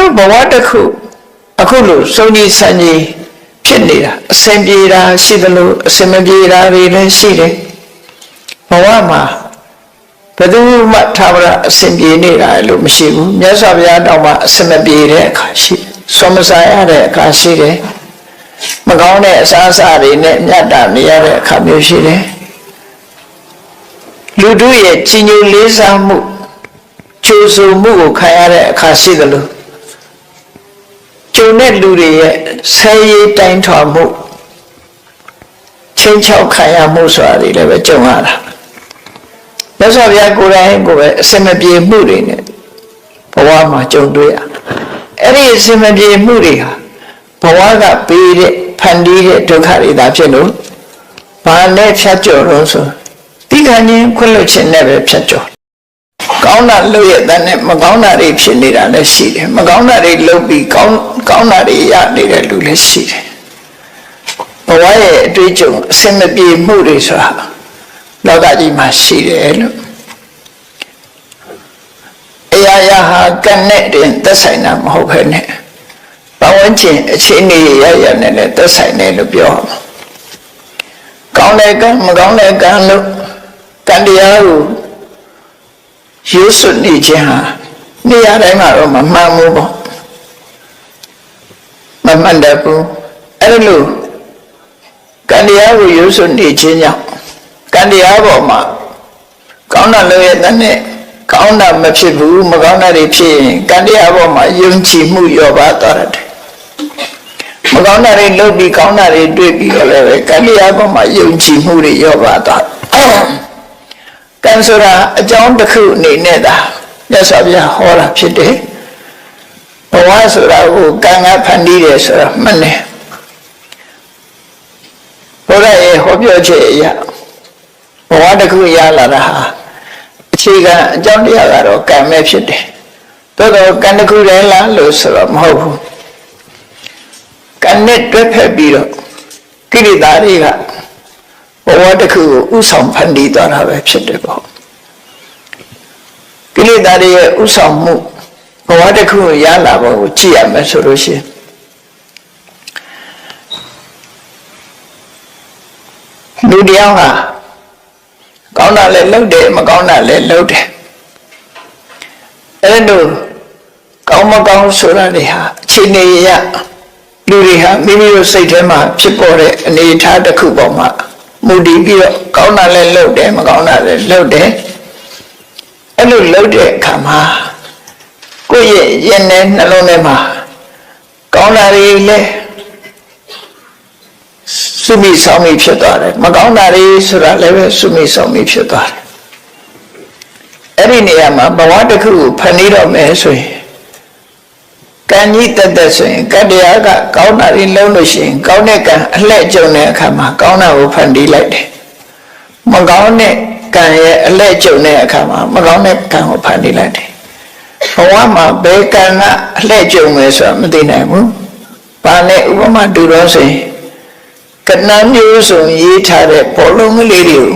တို့ဘဝတစ်ခုအခုလို့စုံကြီးဆန်းကြီးဖြစ်နေတာအစင်ပြေတာရှိသလိုအစင်မပြေတာတွေလည်းရှိတယ်ဘဝမှာဘယ်သူမှသာဝရအစင်ပြေနေတာလို့မရှိဘူးမြတ်စွာဘုရားတောင်မှအစင်မပြေတဲ့အခါရှိဆွမ်းမစားရတဲ့အခါရှိတယ်မကောင်းတဲ့အစားအစာတွေနဲ့မြတ်တာနေရတဲ့အခါမျိုးရှိတယ်လူတို့ရဲ့ကြီးညိုလေးစားမှုကျိုးဆိုမှုကိုခံရတဲ့အခါရှိသလိုကျုံတဲ့လူတွေရဲ့ဆဲရေးတိုင်းထွာမှုချင်းချောက်ခံရမှုဆိုတာတွေလည်းပဲကြုံရတာမြတ်စွာဘုရားကိုယ်တိုင်ကိုပဲအစင်မပြေမှုတွေနဲ့ဘဝမှာကြုံတွေ့ရအဲ့ဒီအစင်မပြေမှုတွေဟာဘဝကပေးတဲ့ဖန်တီးတဲ့ဒုက္ခတွေသာဖြစ်လို့ဘာနဲ့ဖြတ်ကျော်လို့ဆိုတိခဏချင်းခွင့်လွှတ်ခြင်းနဲ့ပဲဖြတ်ကျော်ကောင်းတာလုပ်ရတဲ့နဲ့မကောင်းတာတွေဖြစ်နေတာလည်းရှိတယ်မကောင်းတာတွေလုပ်ပြီးကောင်းတာတွေရနေတဲ့လူလည်းရှိတယ်ဘဝရဲ့အတွေ့အကြုံအစင်မပြေမှုတွေဆိုတာလောကကြီးမှာရှိတယ်လို့အရာရာဟာကံနဲ့တင်သက်ဆိုင်တာမဟုတ်ဘဲနဲ့ပတ်ဝန်းကျင်အခြေအနေရရနဲ့လည်းသက်ဆိုင်တယ်လို့ပြောကောင်းတဲ့ကံမကောင်းတဲ့ကံလို့ကံတရားကိုရွတ်စွနေခြင်းဟာနေရာတိုင်းမှာတော့မမှန်ဘူးပေါ့မမှန်တယ်ဘူးအဲ့လိုကံတရားကိုရွတ်စွနေခြင်းကြောင့်ကံတရားပေါ်မှာကောင်းတာလုပ်ရတဲ့နဲ့ကောင်းတာမဖြစ်ဘူးမကောင်းတာတွေဖြစ်ရင်ကံတရားပေါ်မှာယုံကြည်မှုလျော့ပါသွားတယ်မကောင်းတာတွေလုပ်ပြီးကောင်းတာတွေတွေ့ပြီးတော့လည်းကံတရားပေါ်မှာယုံကြည်မှုတွေလျော့ပါသွားကံဆိုတာအကြောင်းတစ်ခုအနေနဲ့သာမြတ်စွာဘုရားဟောတာဖြစ်တယ်ဘဝဆိုတာကိုကံကဖန်တီးတယ်ဆိုတာမှန်တယ်ဘုရားရဲ့ဟောပြောချက်အရဘဝတစ်ခုရလာတာဟာအခြေခံအကြောင်းတရားကတော့ကံပဲဖြစ်တယ်တော်တော်ကံတစ်ခုတည်းလားလို့ဆိုတော့မဟုတ်ဘူးကံနဲ့တွဲဖက်ပြီးတော့ကိလေသာတွေကဘဝတစ်ခုကိုဥဆောင်ဖန်တီးသွားတာပဲဖြစ်တယ်ပေါ့ကိလေသာတွေရဲ့ဥဆောင်မှုဘဝတစ်ခုကိုရလာဖို့ကိုကြည့်ရမယ်ဆိုလို့ရှိရင်လူတယောက်ဟာကောင်းတာလည်းလုပ်တယ်မကောင်းတာလည်းလုပ်တယ်အဲ့လိုကောင်းမကောင်းဆိုတာတွေဟာအခြေအနေရလူတွေဟာမိမိတို့စိတ်ထဲမှာဖြစ်ပေါ်တဲ့အနေအထားတစ်ခုပေါ်မှာမူတည်ပြီးတော့ကောင်းတာလည်းလုပ်တယ်မကောင်းတာလည်းလုပ်တယ်အဲ့လိုလုပ်တဲ့အခါမှာကိုယ့်ရဲ့ရင်ထဲနှလုံးထဲမှာကောင်းတာတွေလည်းစုမိဆောင်မိဖြစ်သွားတယ်မကောင်းတာတွေဆိုတာလည်းပဲစုမိဆောင်မိဖြစ်သွားတယ်အဲ့ဒီနေရာမှာဘဝတစ်ခုကိုဖန်တီးတော့မယ်ဆိုရင်ကံကြီးတက်တက်ဆိုရင်ကတ္တရားကကောင်းတာတွေလုံးလို့ရှိရင်ကောင်းတဲ့ကံအလှည့်ကျုံတဲ့အခါမှာကောင်းတာကိုဖန်တီးလိုက်တယ်မကောင်းတဲ့ကံရဲ့အလှည့်ကျုံတဲ့အခါမှာမကောင်းတဲ့ကံကိုဖန်တီးလိုက်တယ်ဘဝမှာဘယ်ကံကအလှည့်ကျုံမယ်ဆိုတာမသိနိုင်ဘူးဘာနဲ့ဥပမာတူတော့ဆိုရင်ကဏ္ဍမျိုးစုံရေးထားတဲ့ဘောလုံးကလေးတွေကို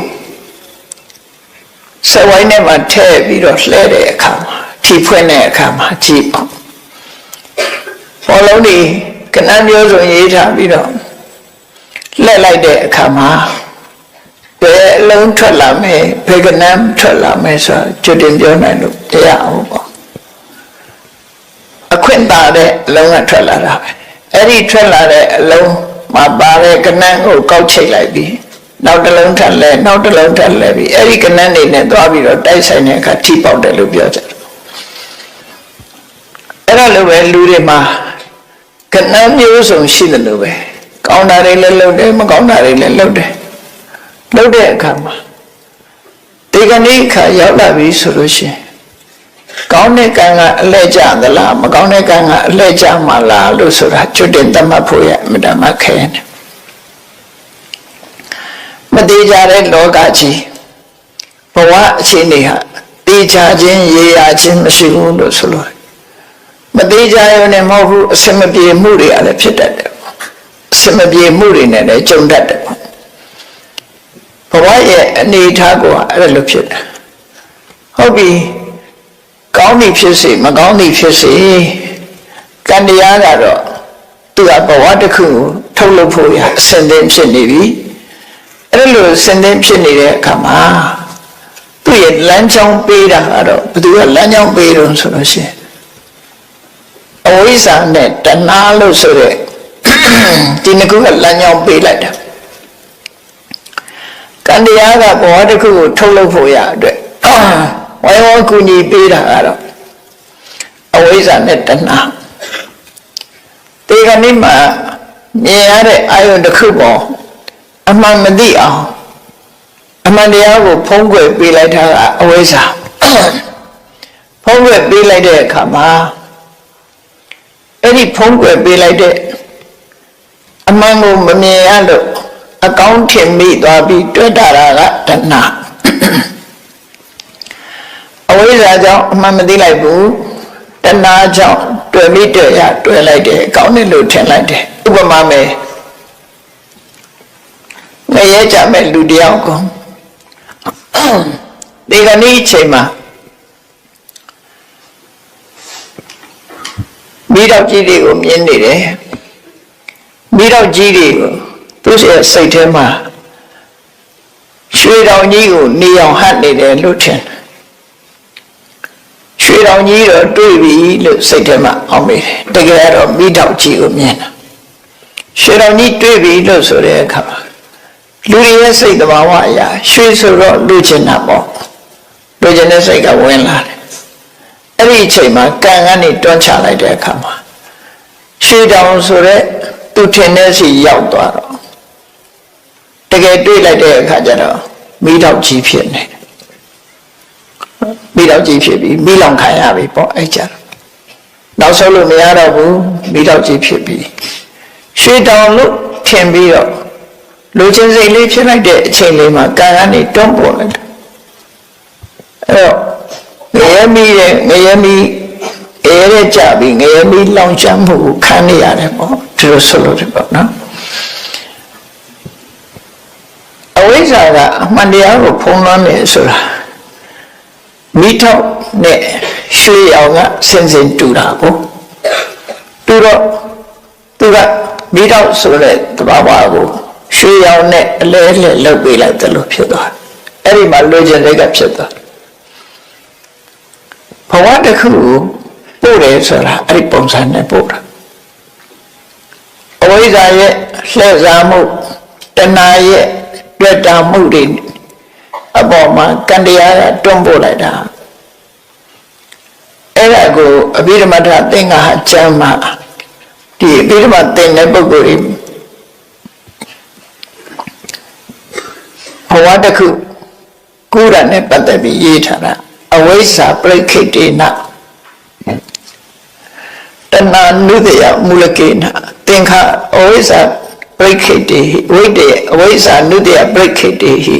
စဝိုင်းထဲမှာထည့်ပြီးတော့လှဲတဲ့အခါမှာထီဖွင့်တဲ့အခါမှာကြည့်ပေါ့ဘောလုံးတွေကဏ္ဍမျိုးစုံရေးထားပြီးတော့လှဲလိုက်တဲ့အခါမှာဘယ်အလုံးထွက်လာမယ်ဘယ်ကဏ္ဍထွက်လာမယ်ဆိုတာကြွတင်ပြောနိုင်လို့တရားအောင်ပေါ့အခွင့်သာတဲ့အလုံးကထွက်လာတာပဲအဲ့ဒီထွက်လာတဲ့အလုံးမှာပါတဲ့ကဏ္ဍကိုကောက်ချိတ်လိုက်ပြီးနောက်တစ်လုံးထပ်လဲနောက်တစ်လုံးထပ်လဲပြီးအဲ့ဒီကဏ္ဍနေနဲ့သွားပြီးတော့တိုက်ဆိုင်တဲ့အခါထိပေါက်တယ်လို့ပြောကြတယ်အဲ့ဒါလိုပဲလူတွေမှာကဏ္ဍမျိုးစုံရှိတယ်လို့ပဲကောင်းတာတွေလည်းလုပ်တယ်မကောင်းတာတွေလည်းလုပ်တယ်လုပ်တဲ့အခါမှာဒီကနေ့အခါရောက်လာပြီဆိုလို့ရှိရင်ကောင်းတဲ့ကံကအလှည့်ကျသလားမကောင်းတဲ့ကံကအလှည့်ကျမှာလားလို့ဆိုတာကျွတ်တင်သတ်မှတ်ဖို့ရအမြဲတမ်းခဲတယ်မသေးကြတဲ့လောကကြီးဘဝအခြေအနေဟာတေချာခြင်းရေရာခြင်းမရှိဘူးလို့ဆိုလို့မသေးကြရုံနဲ့မဟုတ်ဘူးအစမပြေမှုတွေလည်းဖြစ်တတ်တယ်အစမပြေမှုတွေနဲ့လည်းကြုံတတ်တယ်ဘဝရဲ့အနေအထားကအဲ့လိုဖြစ်တယ်ဟုတ်ပြီကောင်းသည်ဖြစ်စေမကောင်းသည်ဖြစ်စေ ကံတရားကတော့သူကဘဝတစ်ခုကိုထုတ်လုပ်ဖို့ရအစဉ်သင်းဖြစ်နေပြီအဲ့လိုအစဉ်သင်းဖြစ်နေတဲ့အခါမှာသူ့ရဲ့လမ်းကြောင်းပေးတာကတော့ဘယ်သူကလမ်းကြောင်းပေးတော့ဆိုလို့ရှိရင်အဝိဇ္ဇာနဲ့တဏှာလို့ဆိုတဲ့ဒီနှစ်ခုကလမ်းကြောင်းပေးလိုက်တာကံတရားကဘဝတစ်ခုကိုထုတ်လုပ်ဖို့ရအတွက်ဝိုင်းဝန်းကူညီပေးတာကတော့အဝိဇ္ဇာနဲ့တဏှာဒီကနေ့မှမြင်ရတဲ့အာယုန်တစ်ခုပေါ်အမှန်မသိအောင်အမှန်တရားကိုဖုံးကွယ်ပေးလိုက်တာကအဝိဇ္ဇာဖုံးကွယ်ပေးလိုက်တဲ့အခါမှာအဲ့ဒီဖုံးကွယ်ပေးလိုက်တဲ့အမှန်ကိုမမြင်ရလို့အကောင်းထင်မိသွားပြီးတွေ့တာကတဏှာအဝိဇ္ဇာကြောင့်အမှန်မသိလိုက်ဘူးတဏှာကြောင့်တွေ့မိတွေ့ရတွေ့လိုက်တယ်အကောင်းတယ်လို့ထင်လိုက်တယ်ဥပမာမယ်ငရဲကြမဲ့လူတယောက်ကိုဒီကနေ့အချိန်မှာမိတော့ကြီးတွေကိုမြင်နေတယ်မိတော့ကြီးတွေကိုသူ့ရဲ့စိတ်ထဲမှာရွှေတောင်ကြီးကိုနေအောင်ဟတ်နေတယ်လို့ထင်ရွှေတောင်ကြီးတော့တွေ့ပြီလို့စိတ်ထဲမှာအောက်မိတယ်တကယ်တော့မိတော့ကြီးကိုမြင်တာရွှေတောင်ကြီးတွေ့ပြီလို့ဆိုတဲ့အခါမှာလူတွေရဲ့စိတ်သဘာဝအရာရွှေဆိုတော့လူချင်တာပေါ့လူချင်တဲ့စိတ်ကဝင်လာတယ်အဲ့ဒီအချိန်မှာကံကနေတွန်းချလိုက်တဲ့အခါမှာရွှေတောင်ဆိုတဲ့သူထင်တဲ့စီရောက်သွားတော့တကယ်တွေ့လိုက်တဲ့အခါကျတော့မိတော့ကြီးဖြစ်နေမိတော့ကြီးဖြစ်ပြီးမိလောင်ခံရပြီပေါ့အဲ့ကြတော့နောက်ဆုံးလို့မရတော့ဘူးမိတော့ကြီးဖြစ်ပြီးရွှေတောင်လို့ထင်ပြီးတော့လူချင်းစိတ်လေးဖြစ်လိုက်တဲ့အချိန်လေးမှာကံကနေတွန်းပေါ်လိုက်တယ်အဲ့တော့ငရဲမီရဲကြပြီးငရဲမီလောင်ချမ်းမှုကိုခံနေရတယ်ပေါ့ဒီလိုဆိုလို့တယ်ပေါ့နော်အဝိဇ္ဇာကအမှန်တရားကိုဖုံးလွှမ်းနေဆိုတာမိထောက်နဲ့ရွှေရောင်ကစင်စင်တူတာကိုတူတော့သူကမိထောက်ဆိုတဲ့သဘာဝကိုရွှေရောင်နဲ့အလဲလှဲလုပ်ပေးလိုက်တယ်လို့ဖြစ်သွားအဲ့ဒီမှာလူကျင်တွေကဖြစ်သွားဘဝတစ်ခုကိုပို့တယ်ဆိုတာအဲ့ဒီပုံစံနဲ့ပို့တာအဝိဇ္ဇာရဲ့လှည့်စားမှုတဏှာရဲ့တွေ့တာမှုတွေအပေါ်မှာကံတရားကတွန်းပို့လိုက်တာအဲ့ဒါကိုအဘိဓမ္မထသင်္ဃာကျမ်းမှာဒီအဘိဓမ္မာသင်တဲ့ပုဂ္ဂိုလ်တွေဘဝတစ်ခုကိုယ်ရနဲ့ပတ်သက်ပြီးရေးထားတာအဝိဇ္ဇာပရိခိတေနတဏှာနုတယမူလကေနသင်္ခါအဝိဇ္ဇာပရိခိတေဟိဝိတေအဝိဇ္ဇာနုတယပရိခိတေဟိ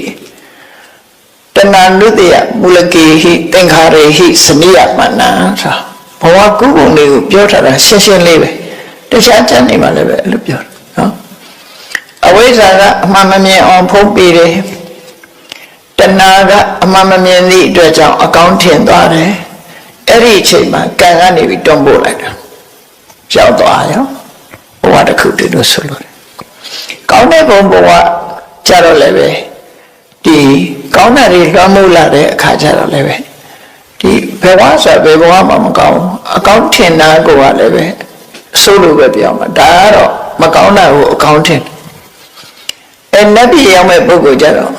တဏှာနုတယမူလကေဟိသင်္ခါရေဟိစနိယမနံဆိုဘဝကုပုံလေးကိုပြောထားတာရှင်းရှင်းလေးပဲတခြားကျမ်းနေမှာလည်းပဲအဲ့လိုပြောတာနော်အဝိဇ္ဇာကအမှန်မမြင်အောင်ဖုံးပေးတယ်တဏှာကအမှန်မမြင်သည့်အတွက်ကြောင့်အကောင်းထင်သွားတယ်အဲ့ဒီအချိန်မှာကံကနေပြီးတွန်းပို့လိုက်တာရောက်သွားရောဘဝတစ်ခုတည်းလို့ဆိုလို့ကောင်းတဲ့ဘဝကြတော့လည်းပဲဒီကောင်းတာတွေလွှမ်းမိုးလာတဲ့အခါကျတော့လည်းပဲဒီဘဝဆိုဘယ်ဘဝမှမကောင်းအကောင်းထင်တာကိုကလည်းပဲအဆိုးလိုပဲပြောမှာဒါကတော့မကောင်းတာကိုအကောင်းထင်အဲ့နတ်ပြည်ရောက်မဲ့ပုဂ္ဂိုလ်ကြတော့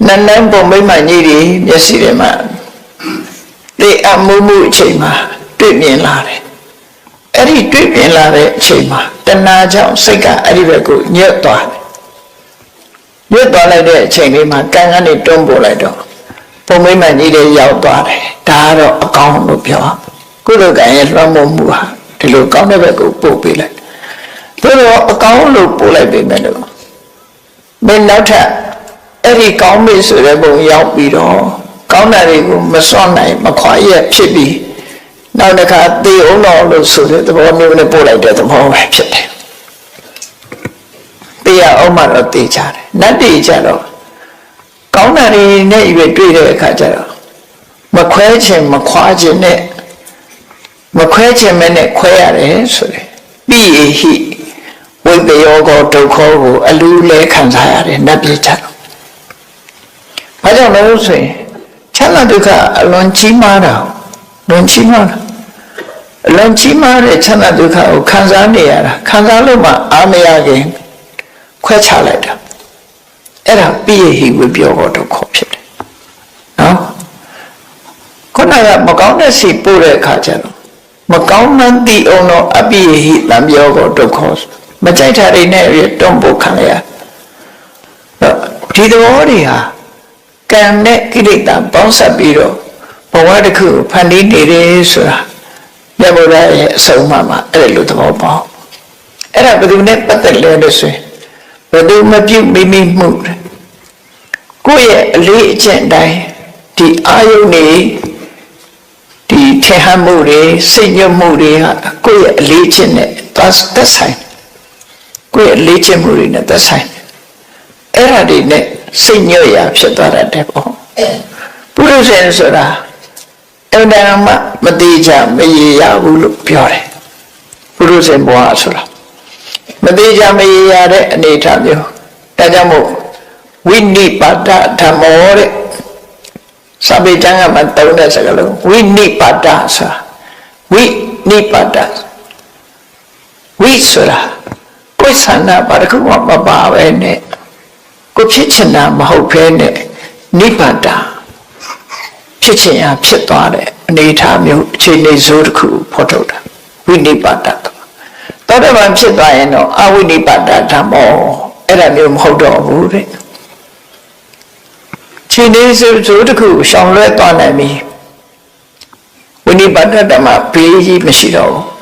နန်းနန်းပုံမိမ့်မှကြီးတွေမျက်စိထဲမှာသိအမှုမှုအချိန်မှာတွေ့မြင်လာတယ်အဲ့ဒီတွေ့မြင်လာတဲ့အချိန်မှာတဏှာကြောင့်စိတ်ကအဲ့ဒီဘက်ကိုညှက်သွားတယ်ညှက်သွားလိုက်တဲ့အချိန်လေးမှာကံကနေတွန်းပို့လိုက်တော့ပုံမိမ့်မှကြီးတွေရောက်သွားတယ်ဒါကတော့အကောင်းလို့ပြောကုသိုလ်ကံရဲ့လွှမ်းမိုးမှုဟာဒီလိုကောင်းတဲ့ဘက်ကိုပို့ပေးလိုက်ဒါတော့အကောင်းလို့ပို့လိုက်ပြီမဲ့လို့မင်းနောက်ထပ်အဲ့ဒီကောင်းပြီဆိုတဲ့ပုံရောက်ပြီးတော့ကောင်းတာတွေကိုမစွန့်နိုင်မခွာရဖြစ်ပြီးနောက်တစ်ခါသေအောင်လို့ဆိုတဲ့သဘောမျိုးနဲ့ပို့လိုက်တဲ့သဘောပဲဖြစ်တယ်။တရားအောင်မှတော့သိကြတယ်။နတ်တွေကြတော့ကောင်းတာတွေနဲ့တွေ့တဲ့အခါကျတော့မခွဲခြင်းမခွာခြင်းနဲ့ မခွဲခြင်းမနဲ့ခွဲရတယ်ဆိုတယ်ပိယဟိဝိပယောဂဒုက္ခကိုအလူလဲခံစားရတယ်နတ်ပြည်ချဘာကြောင့်လဲဆိုရင်ချမ်းသာဒုက္ခအလွန်ကြီးမားတာလွန်ကြီးမားတာအလွန်ကြီးမားတဲ့ချမ်းသာဒုက္ခကိုခံစားနေရတာခံစားလို့မှအာမရခင်ခွဲခြားလိုက်တာအဲ့ဒါပိယဟိဝိပယောဂဒုက္ခဖြစ်တယ်နော်ခုနကမကောင်းတဲ့စိတ်ပို့တဲ့အခါကျတော့မကောင်းမှန်းသိအောင်တော့အပိယဟိတံပြောကိုဒုက္ခမကြိုက်တာတွေနဲ့တွန်းပို့ခံရဒီသဘောတွေဟာကံနဲ့ကိလေသာပေါင်းစပ်ပြီးတော့ဘဝတစ်ခုဖန်တီးနေတယ်ဆိုတာမြတ်ဗုဒ္ဓရဲ့အဆုံးအမမှာအဲ့လိုသဘောပေါက်အဲ့ဒါဘယ်သူနဲ့ပတ်သက်လဲလို့ဆိုရင်ဘယ်သူမပြုတ်မိမိမှုကိုယ့်ရဲ့အလေးအကျင့်တိုင်းဒီအာယုန်တွေဒီထေဟမှုတွေစိတ်ညစ်မှုတွေဟာကိုယ့်ရဲ့အလေးကျင့်နဲ့သက်ဆိုင်ကိုယ့်ရဲ့အလေးကျင့်မှုတွေနဲ့သက်ဆိုင်အဲ့ဒါတွေနဲ့စိတ်ညစ်ရာဖြစ်သွားတဲ့ပေါ့ပုရုဇဉ်ဆိုတာအဲ့ဒါမှမတိကြမရေရဘူးလို့ပြောတယ်ပုရုဇဉ်ဘဝဆိုတာမတိကြမရေရတဲ့အနေအထားမျိုးဒါကြောင့်မို့ဝိနိပါဒဓမ္မောတဲ့စာပေကျမ်းကမှတုံးတဲ့စကားလုံးဝိနိပါဒဆိုတာဝိနိပါဒဝိဆိုတာကိုယ်ဆန္ဒဘာတစ်ခုမှမပါပဲနဲ့ကိုဖြစ်ချင်တာမဟုတ်ဘဲနဲ့နိပါဒဖြစ်ချင်ရဖြစ်သွားတဲ့အနေအထားမျိုးအခြေအနေစိုးတစ်ခုဖော်ထုတ်တာဝိနိပါဒသောတာပန်ဖြစ်သွားရင်တော့အဝိနိပါဒဓမ္မောအဲ့ဒါမျိုးမဟုတ်တော့ဘူးတဲ့ခြေနေစိုးတစ်ခုရှောင်လွဲသွားနိုင်ပြီဝိနိပါဒဓမ္မဘေးကြီးမရှိတော့ဘူး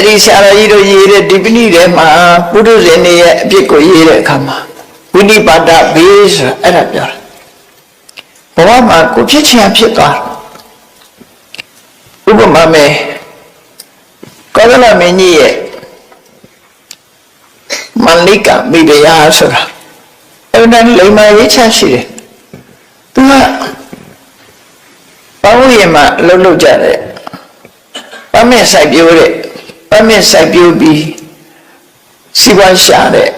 ဒီဆရာတော်ကြီးတို့ရေးတဲ့ဒီပဏိထဲမှာပုထုဇဉ်တွေရဲ့အပြစ်ကိုရေးတဲ့အခါမှာဝိနိပါဒဘေးဆိုအဲ့ဒါပြောတာဘဝမှာကိုဖြစ်ချင်ဖြစ်သွားဥပမာမဲ့ကောသလမင်းကြီးရဲ့မန္လိကမိဖုရားဆိုတာအဲ့ဒါလိမ္မာရေးချရှိတယ်သူကပေါင်းရင်မှာလှုပ်လှုပ်ကြတယ်ပမင်းစိုက်ပြိုးတဲ့ပမင်းစိုက်ပြိုးပြီးစီပွားရှာတဲ့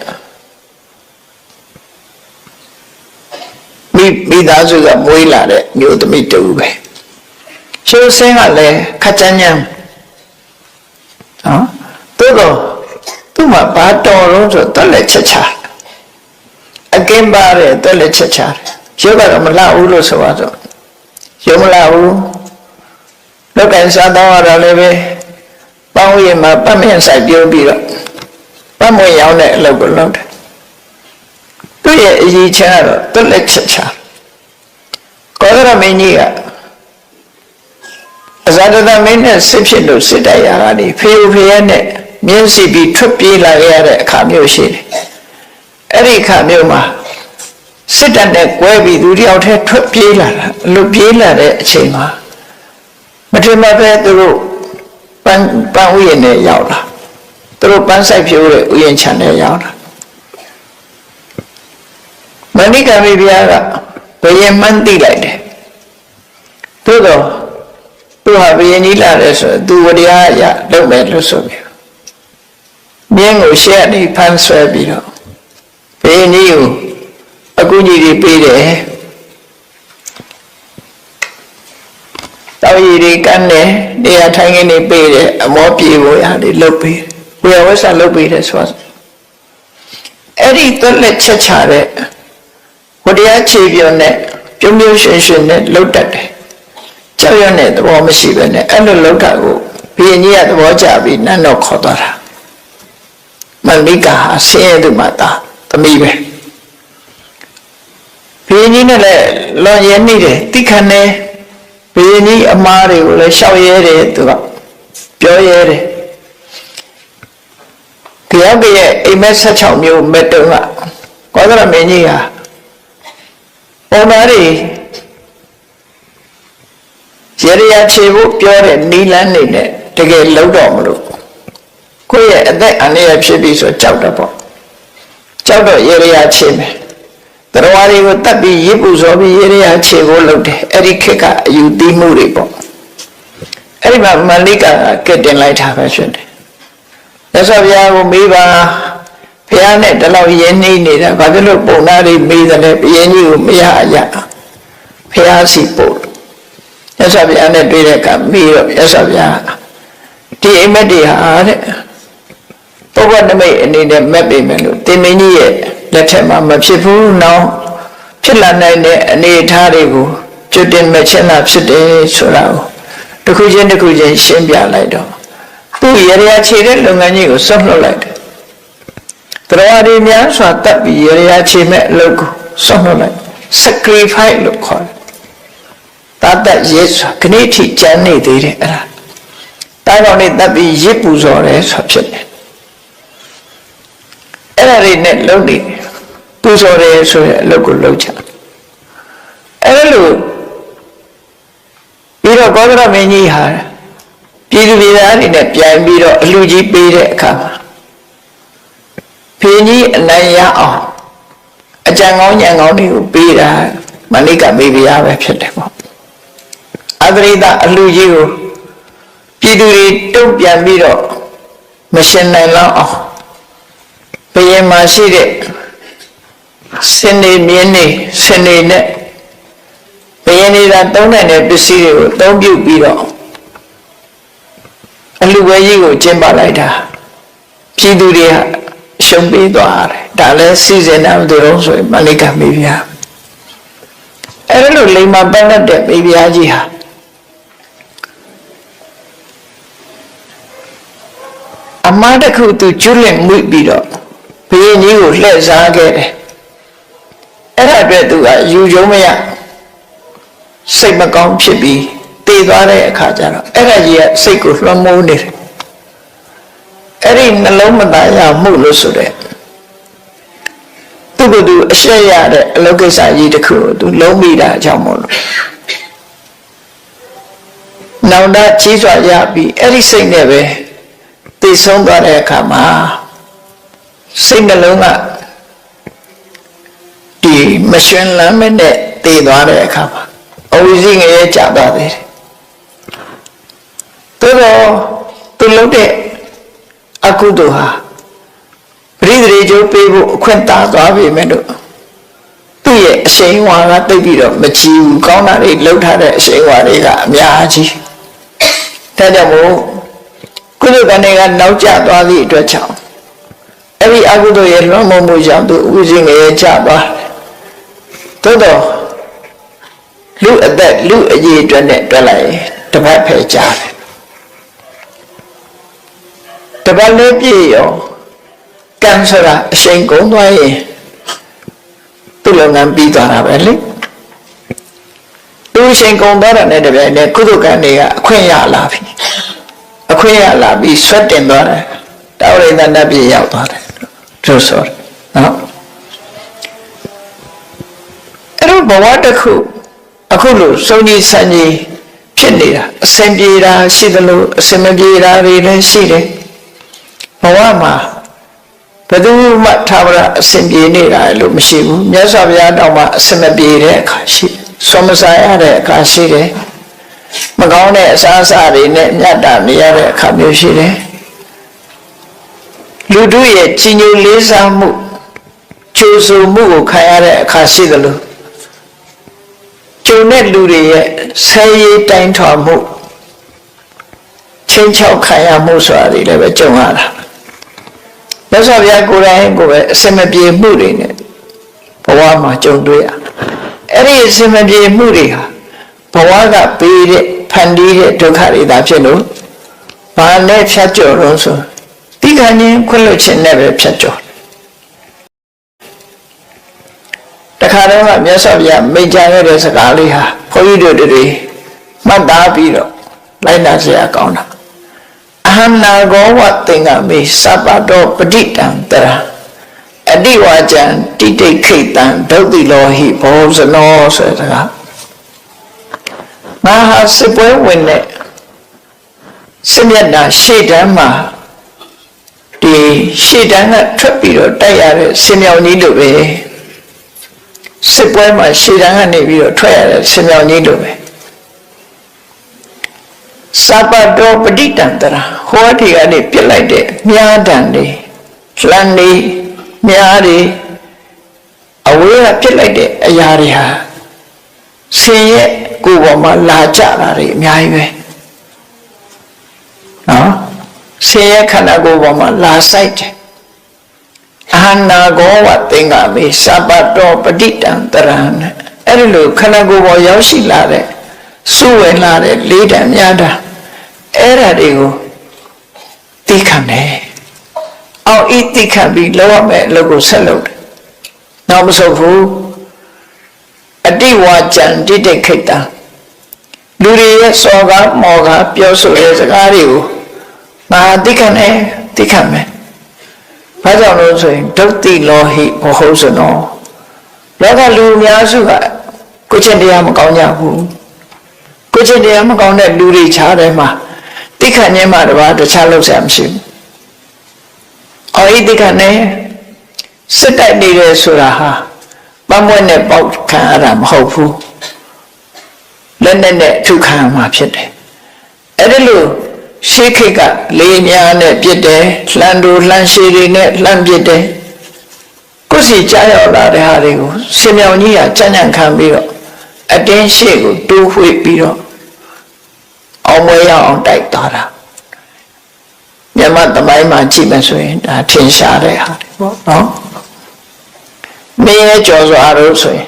မိသားစုကမွေးလာတဲ့မျိုးသမီးတူပဲရှုံးစင်းကလည်းခက်ကြမ်းကြမ်းနော်သို့တော့သူ့မှာဘာတော်လို့ဆိုတော့လက်ချက်ချအကင်းပါတယ်တော့လက်ချက်ချရုပ်ကတော့မလှဘူးလို့ဆိုတော့ရုပ်မလှဘူးလောက်ကင်စားတော့ရတော့လည်းပဲပေါင်းရင်မှာပတ်မင်းဆိုင်ပြုံးပြီးတော့ပတ်မွေရောင်းတဲ့အလုပ်ကိုလုပ်တယ်သူ့ရဲ့အရေးချတော့တော့လက်ချက်ချကောသရမင်းကြီးကအဇာတတမင်းနဲ့စစ်ဖြစ်လို့စစ်တိုက်ရတာဒီဖေဖေရဲ့နဲ့မြင်းစီပြီးထွက်ပြေးလာရတဲ့အခါမျိုးရှိတယ်အဲ့ဒီအခါမျိုးမှာစစ်တပ်နဲ့ကွဲပြီးသူတယောက်တည်းထွက်ပြေးလာတာလူပြေးလာတဲ့အချိန်မှာမထင်မှပဲသူတို့ပန်းဥယျာဉ်နဲ့ရောက်လာသူတို့ပန်းဆိုင်ဖြိုးတဲ့ဥယျာဉ်ခြံနဲ့ရောက်လာမဏိကမိဖုရားကဘယင်မှန်းသိလိုက်တယ်သို့တော့သူဟာဘယင်ကြီးလာတယ်ဆိုသူဝတရားအရလုပ်မယ်လို့ဆိုပြီးမြင်းကိုရှေ့ကနေဖမ်းဆွဲပြီးတော့ဘယင်ကြီးကိုအကူကြီးတွေပေးတယ်တောက်ရည်တွေကန်းတယ်နေရာထိုင်ခင်းတွေပေးတယ်အမောပြေဖို့ရတယ်လုပ်ပေးဝေယဝဆလုပ်ပေးတယ်ဆိုတော့အဲ့ဒီသက်လက်ချက်ချတဲ့ဝတရားခြေပြုံးနဲ့ပြုံးပြုံးရွှင်ရွှင်နဲ့လှုပ်တတ်တယ်ကြောက်ရွံ့တဲ့သဘောမရှိပဲနဲ့အဲ့လိုလှုပ်တာကိုဘုရင်ကြီးကသဘောကျပြီးနတ်တော်ခေါ်သွားတာမန္လိကဟာဆင်းရဲသူမှသာသမီးပဲဘုရင်ကြီးနဲ့လည်းလွန်ရဲနေတယ်တိခဏနဲ့ဘုရင်ကြီးအမားတွေကိုလည်းရှောက်ရဲတယ်သူကပြောရဲတယ်ဘုရားကရဲ့အိမ်မက်16မျိုးမဲ့တုံးကကောသရမင်းကြီးဟာပုံသားတွေရေရခြေဖို့ပြောတဲ့နီလန်းနေနဲ့တကယ်လုံးတော့မလို့ကိုယ့်ရဲ့အသက်အန္တရာယ်ဖြစ်ပြီးဆိုကြောက်တော့ပေါ့ကြောက်တော့ရေရခြေမယ်တရားတွေကိုတတ်ပြီးရစ်ပူစောပြီးရေရခြေဖို့လုပ်တယ်အဲ့ဒီခေတ်ကအယူသီးမှုတွေပေါ့ အဲ့ဒီမှာမန္လိကကဲတင်လိုက်တာပဲဖြစ်တယ်မြတ်စွာဘုရားကိုမေးပါဘုရားနဲ့တလောက်ရင်းနှီးနေတာဘာဖြစ်လို့ပုံနာတွေမေးတယ်လဲဘုရင်ကြီးကိုမရရဘုရားစီပို့မြတ်စွာဘုရားနဲ့တွေ့တဲ့အခါမေးတော့မြတ်စွာဘုရားဒီအိမ်မက်တွေဟာတဲ့ပုဗ္ဗနမိတ်အနေနဲ့မက်ပေမယ်လို့တင်မင်းကြီးရဲ့လက်ထက်မှာမဖြစ်ဘူးနောက်ဖြစ်လာနိုင်တဲ့အနေအထားတွေကိုကျွတ်တင်မဲ့ချင်းလာဖြစ်တယ်ဆိုတာကိုတစ်ခုချင်းရှင်းပြလိုက်တော့သူ့ရေရာခြေတဲ့လုပ်ငန်းကြီးကိုဆွတ်လွတ်လိုက်တယ်တရားတွေများစွာတက်ပြီးရေရာခြေမဲ့အလုပ်ကိုဆွတ်လွတ်လိုက် sacrifice လို့ခေါ်တယ်တတ်ရဲစွာခဏထိကြမ်းနေသေးတယ်အဲ့ဒါတားကောင်နဲ့တက်ပြီးရစ်ပူဇော်တယ်ဆိုဖြစ်တယ်အဲ့ဒါတွေနဲ့လုပ်နေပူဇော်တယ်ဆိုတဲ့အလုပ်ကိုလုပ်ချအဲ့လိုပြီးတော့ကောသရမင်းကြီးဟာပြည်သူပြည်သားတွေနဲ့ပြန်ပြီးတော့အလှကြီးပေးတဲ့အခါမှာဖေကြီးအနိုင်ရအောင်အကြံကောင်းညံကောင်းတွေကိုပေးတာမန္လိကမေဘုရားပဲဖြစ်တယ်ပေါ့အသရိတအလှကြီးကိုပြည်သူတွေတုံ့ပြန်ပြီးတော့မရှင်နိုင်လောက်အောင်ဘုရင်မှာရှိတဲ့စင်နေမြင်းနေစင်နေနဲ့ဘုရင်နေတာသုံးနိုင်တဲ့ပစ္စည်းတွေကိုအသုံးပြုပြီးတော့အလှပွဲကြီးကိုကျင်းပလိုက်တာပြည်သူတွေကရှုံးပေးသွားတယ်ဒါလည်းစီစဉ်တာမသိတော့ဆိုရင်မန္လိကမေဘုရားအဲ့လိုလိမ္မာပန်းတဲ့မေဘုရားကြီးဟာအမှားတစ်ခုသူကျွလွင့်မှုပြီးတော့ဘုရင်ကြီးကိုလှည့်စားခဲ့တယ်အဲ့ဒါအတွက်သူကယူကြုံမရစိတ်မကောင်းဖြစ်ပြီးတည်သွားတဲ့အခါကျတော့အဲ့ဒါကြီးကစိတ်ကိုလွှမ်းမိုးနေတယ်အဲ့ဒီနှလုံးမသားရမှုလို့ဆိုတဲ့သူ့ကိုယ်သူအရှက်ရတဲ့အလုပ်ကိစ္စကြီးတစ်ခုကိုသူလုံးမိတာအကြောင်းမို့လို့နောင်တကြီးစွာရပြီးအဲ့ဒီစိတ်နဲ့ပဲတည်ဆုံးသွားတဲ့အခါမှာစိတ်နှလုံးကဒီမရှင်လမ်းမဲ့နဲ့တည်သွားတဲ့အခါမှာအဝိဇ္ဇငရဲကြသွားသေးတယ်သို့တော့သူလုပ်တဲ့အကုသိုလ်ဟာပရိသေကျိုးပေးဖို့အခွင့်တာသွားပြီမဲ့လို့သူ့ရဲ့အရှိန်ဝါကတိတ်ပြီးတော့မကြည့်ဘူးကောင်းတာတွေလှုပ်ထားတဲ့အရှိန်ဝါတွေကအများကြီးဒါကြောင့်မို့ကုသိုလ်ကံတွေကနောက်ကျသွားသည့်အတွက်ကြောင့်အဲ့ဒီအကုသိုလ်ရဲ့လွှမ်းမိုးမှုကြောင့်သူဥစဉ်ငရဲကျသွားတယ်သို့တော့လူအသက်လူအရေးအတွက်နဲ့တွက်လိုက်တပတ်ဖယ်ကြတယ်တပတ်လေးပြည့်ရောကံဆိုတာအရှိန်ကုန်သွားရင်သူ့လုပ်ငန်းပြီးသွားတာပဲလေသူအရှိန်ကုန်သွားတာနဲ့တပြိုင်နက်ကုသိုလ်ကံတွေကအခွင့်ရလာပြီအခွင့်ရလာပြီးဆွတ်တင်သွားတယ်တာဝရိန္ဒနတ်ပြည်ရောက်သွားတယ်လို့ဆိုတယ်နော်အဲ့လိုဘဝတစ်ခုအခုလို့စုံကြီးဆန်းကြီးဖြစ်နေတာအစဉ်ပြေတာရှိသလိုအစဉ်မပြေတာတွေလည်းရှိတယ်ဘဝမှာဘယ်သူမှသာဝရအစဉ်ပြေနေတာလို့မရှိဘူးမြတ်စွာဘုရားတောင်မှအစဉ်မပြေတဲ့အခါရှိတယ်ဆွမ်းမစားရတဲ့အခါရှိတယ်မကောင်းတဲ့အစားအစာတွေနဲ့မြတ်တာနေရတဲ့အခါမျိုးရှိတယ်လူတို့ရဲ့ကြီးညိုလေးစားမှုကြိုးဆိုမှုကိုခံရတဲ့အခါရှိသလိုကျုံတဲ့လူတွေရဲ့ဆဲရေးတိုင်းထွာမှုချင်းချောက်ခံရမှုဆိုတာတွေလည်းပဲကြုံရတာမြတ်စွာဘုရားကိုယ်တိုင်ကိုပဲအစမပြေမှုတွေနဲ့ဘဝမှာကြုံတွေ့ရအဲ့ဒီအစမပြေမှုတွေဟာဘဝကပေးတဲ့ဖန်တီးတဲ့ဒုက္ခတွေသာဖြစ်လို့ဘာနဲ့ဖြတ်ကျော်တော့ဆိုတိခဏချင်းခွင့်လွှတ်ခြင်းနဲ့ပဲဖြတ်ကျော်တခါတော့မြတ်စွာဘုရားမိန့်ကြားခဲ့တဲ့စကားလေးဟာဘုန်းကြီးတို့တွေမှတ်သားပြီးတော့လိုက်နာเสียကောင်းတာအဟံနာဂောဝသင်္ကမေသဗ္ဗတောပဋိတံတရအတိဝါကျံတိတိခိတံဒုတ်တိလောဟိဘောဇနောဆိုတဲ့စကားငါဟာစစ်ပွဲဝင်တဲ့စစ်မျက်နှာရှေ့တန်းမှာဒီရှေ့တန်းကထွက်ပြီးတော့တိုက်ရတဲ့ဆင်မြောင်ကြီးတို့ပဲစစ်ပွဲမှာရှေ့တန်းကနေပြီးတော့ထွက်ရတဲ့ဆင်မြောင်ကြီးတို့ပဲ Sabato Paditantara, Hoti Adi Pilate, Miadandi, Landi, Miadi, Aware Pilate, Ayariha, Say Gubama Lajari, Miawe. No? Say Kanagubama La Site. Anna Goa Tingami, Sabato Paditantara, Elu Kanagubo Yoshi Lade. Suwe lare leader nyada era dego tikane au itikabi lawa me logo salud now so fu adiwa jan dite khita luri ye soga moga pyo so ye sakaတွေကိုma tikane tikame ba jaw lo so yin dutti lohi boho sono loka lu mya su ka ko chinတရားမကောင်းကြဘူးကိုချင်းတရားမကောင်းတဲ့လူတွေခြားတယ်မှာတိခဏ်ညင်းမှတပါးတခြားလောက်ဆရာမရှိဘူး။အော်ဤတိခဏ်နဲ့စစ်တိုက်နေတယ်ဆိုတာဟာပန်းပွင့်နဲ့ပေါက်ခံရတာမဟုတ်ဘူး။လက်နဲ့ထုခံရမှာဖြစ်တယ်။အဲ့ဒီလိုရှေးခေတ်ကလေးများနဲ့ပြစ်တယ်လှန်တူလှန်ရှည်တွေနဲ့လှန်ပြစ်တယ်။ကိုယ်စီကြားရောက်လာတဲ့ဟာတွေကိုရှင်မြောင်ကြီးကကြံ့ကြံ့ခံပြီးတော့အတင်းရှေ့ကိုတိုးဝှေ့ပြီးတော့အောင်မွေးရအောင်တိုက်သွားတာမြန်မာသမိုင်းမှာကြည့်မယ်ဆိုရင်ဒါထင်ရှားတဲ့ဟာတွေပေါ့နော်မင်းရဲ့ကြော်စွာတို့ဆိုရင်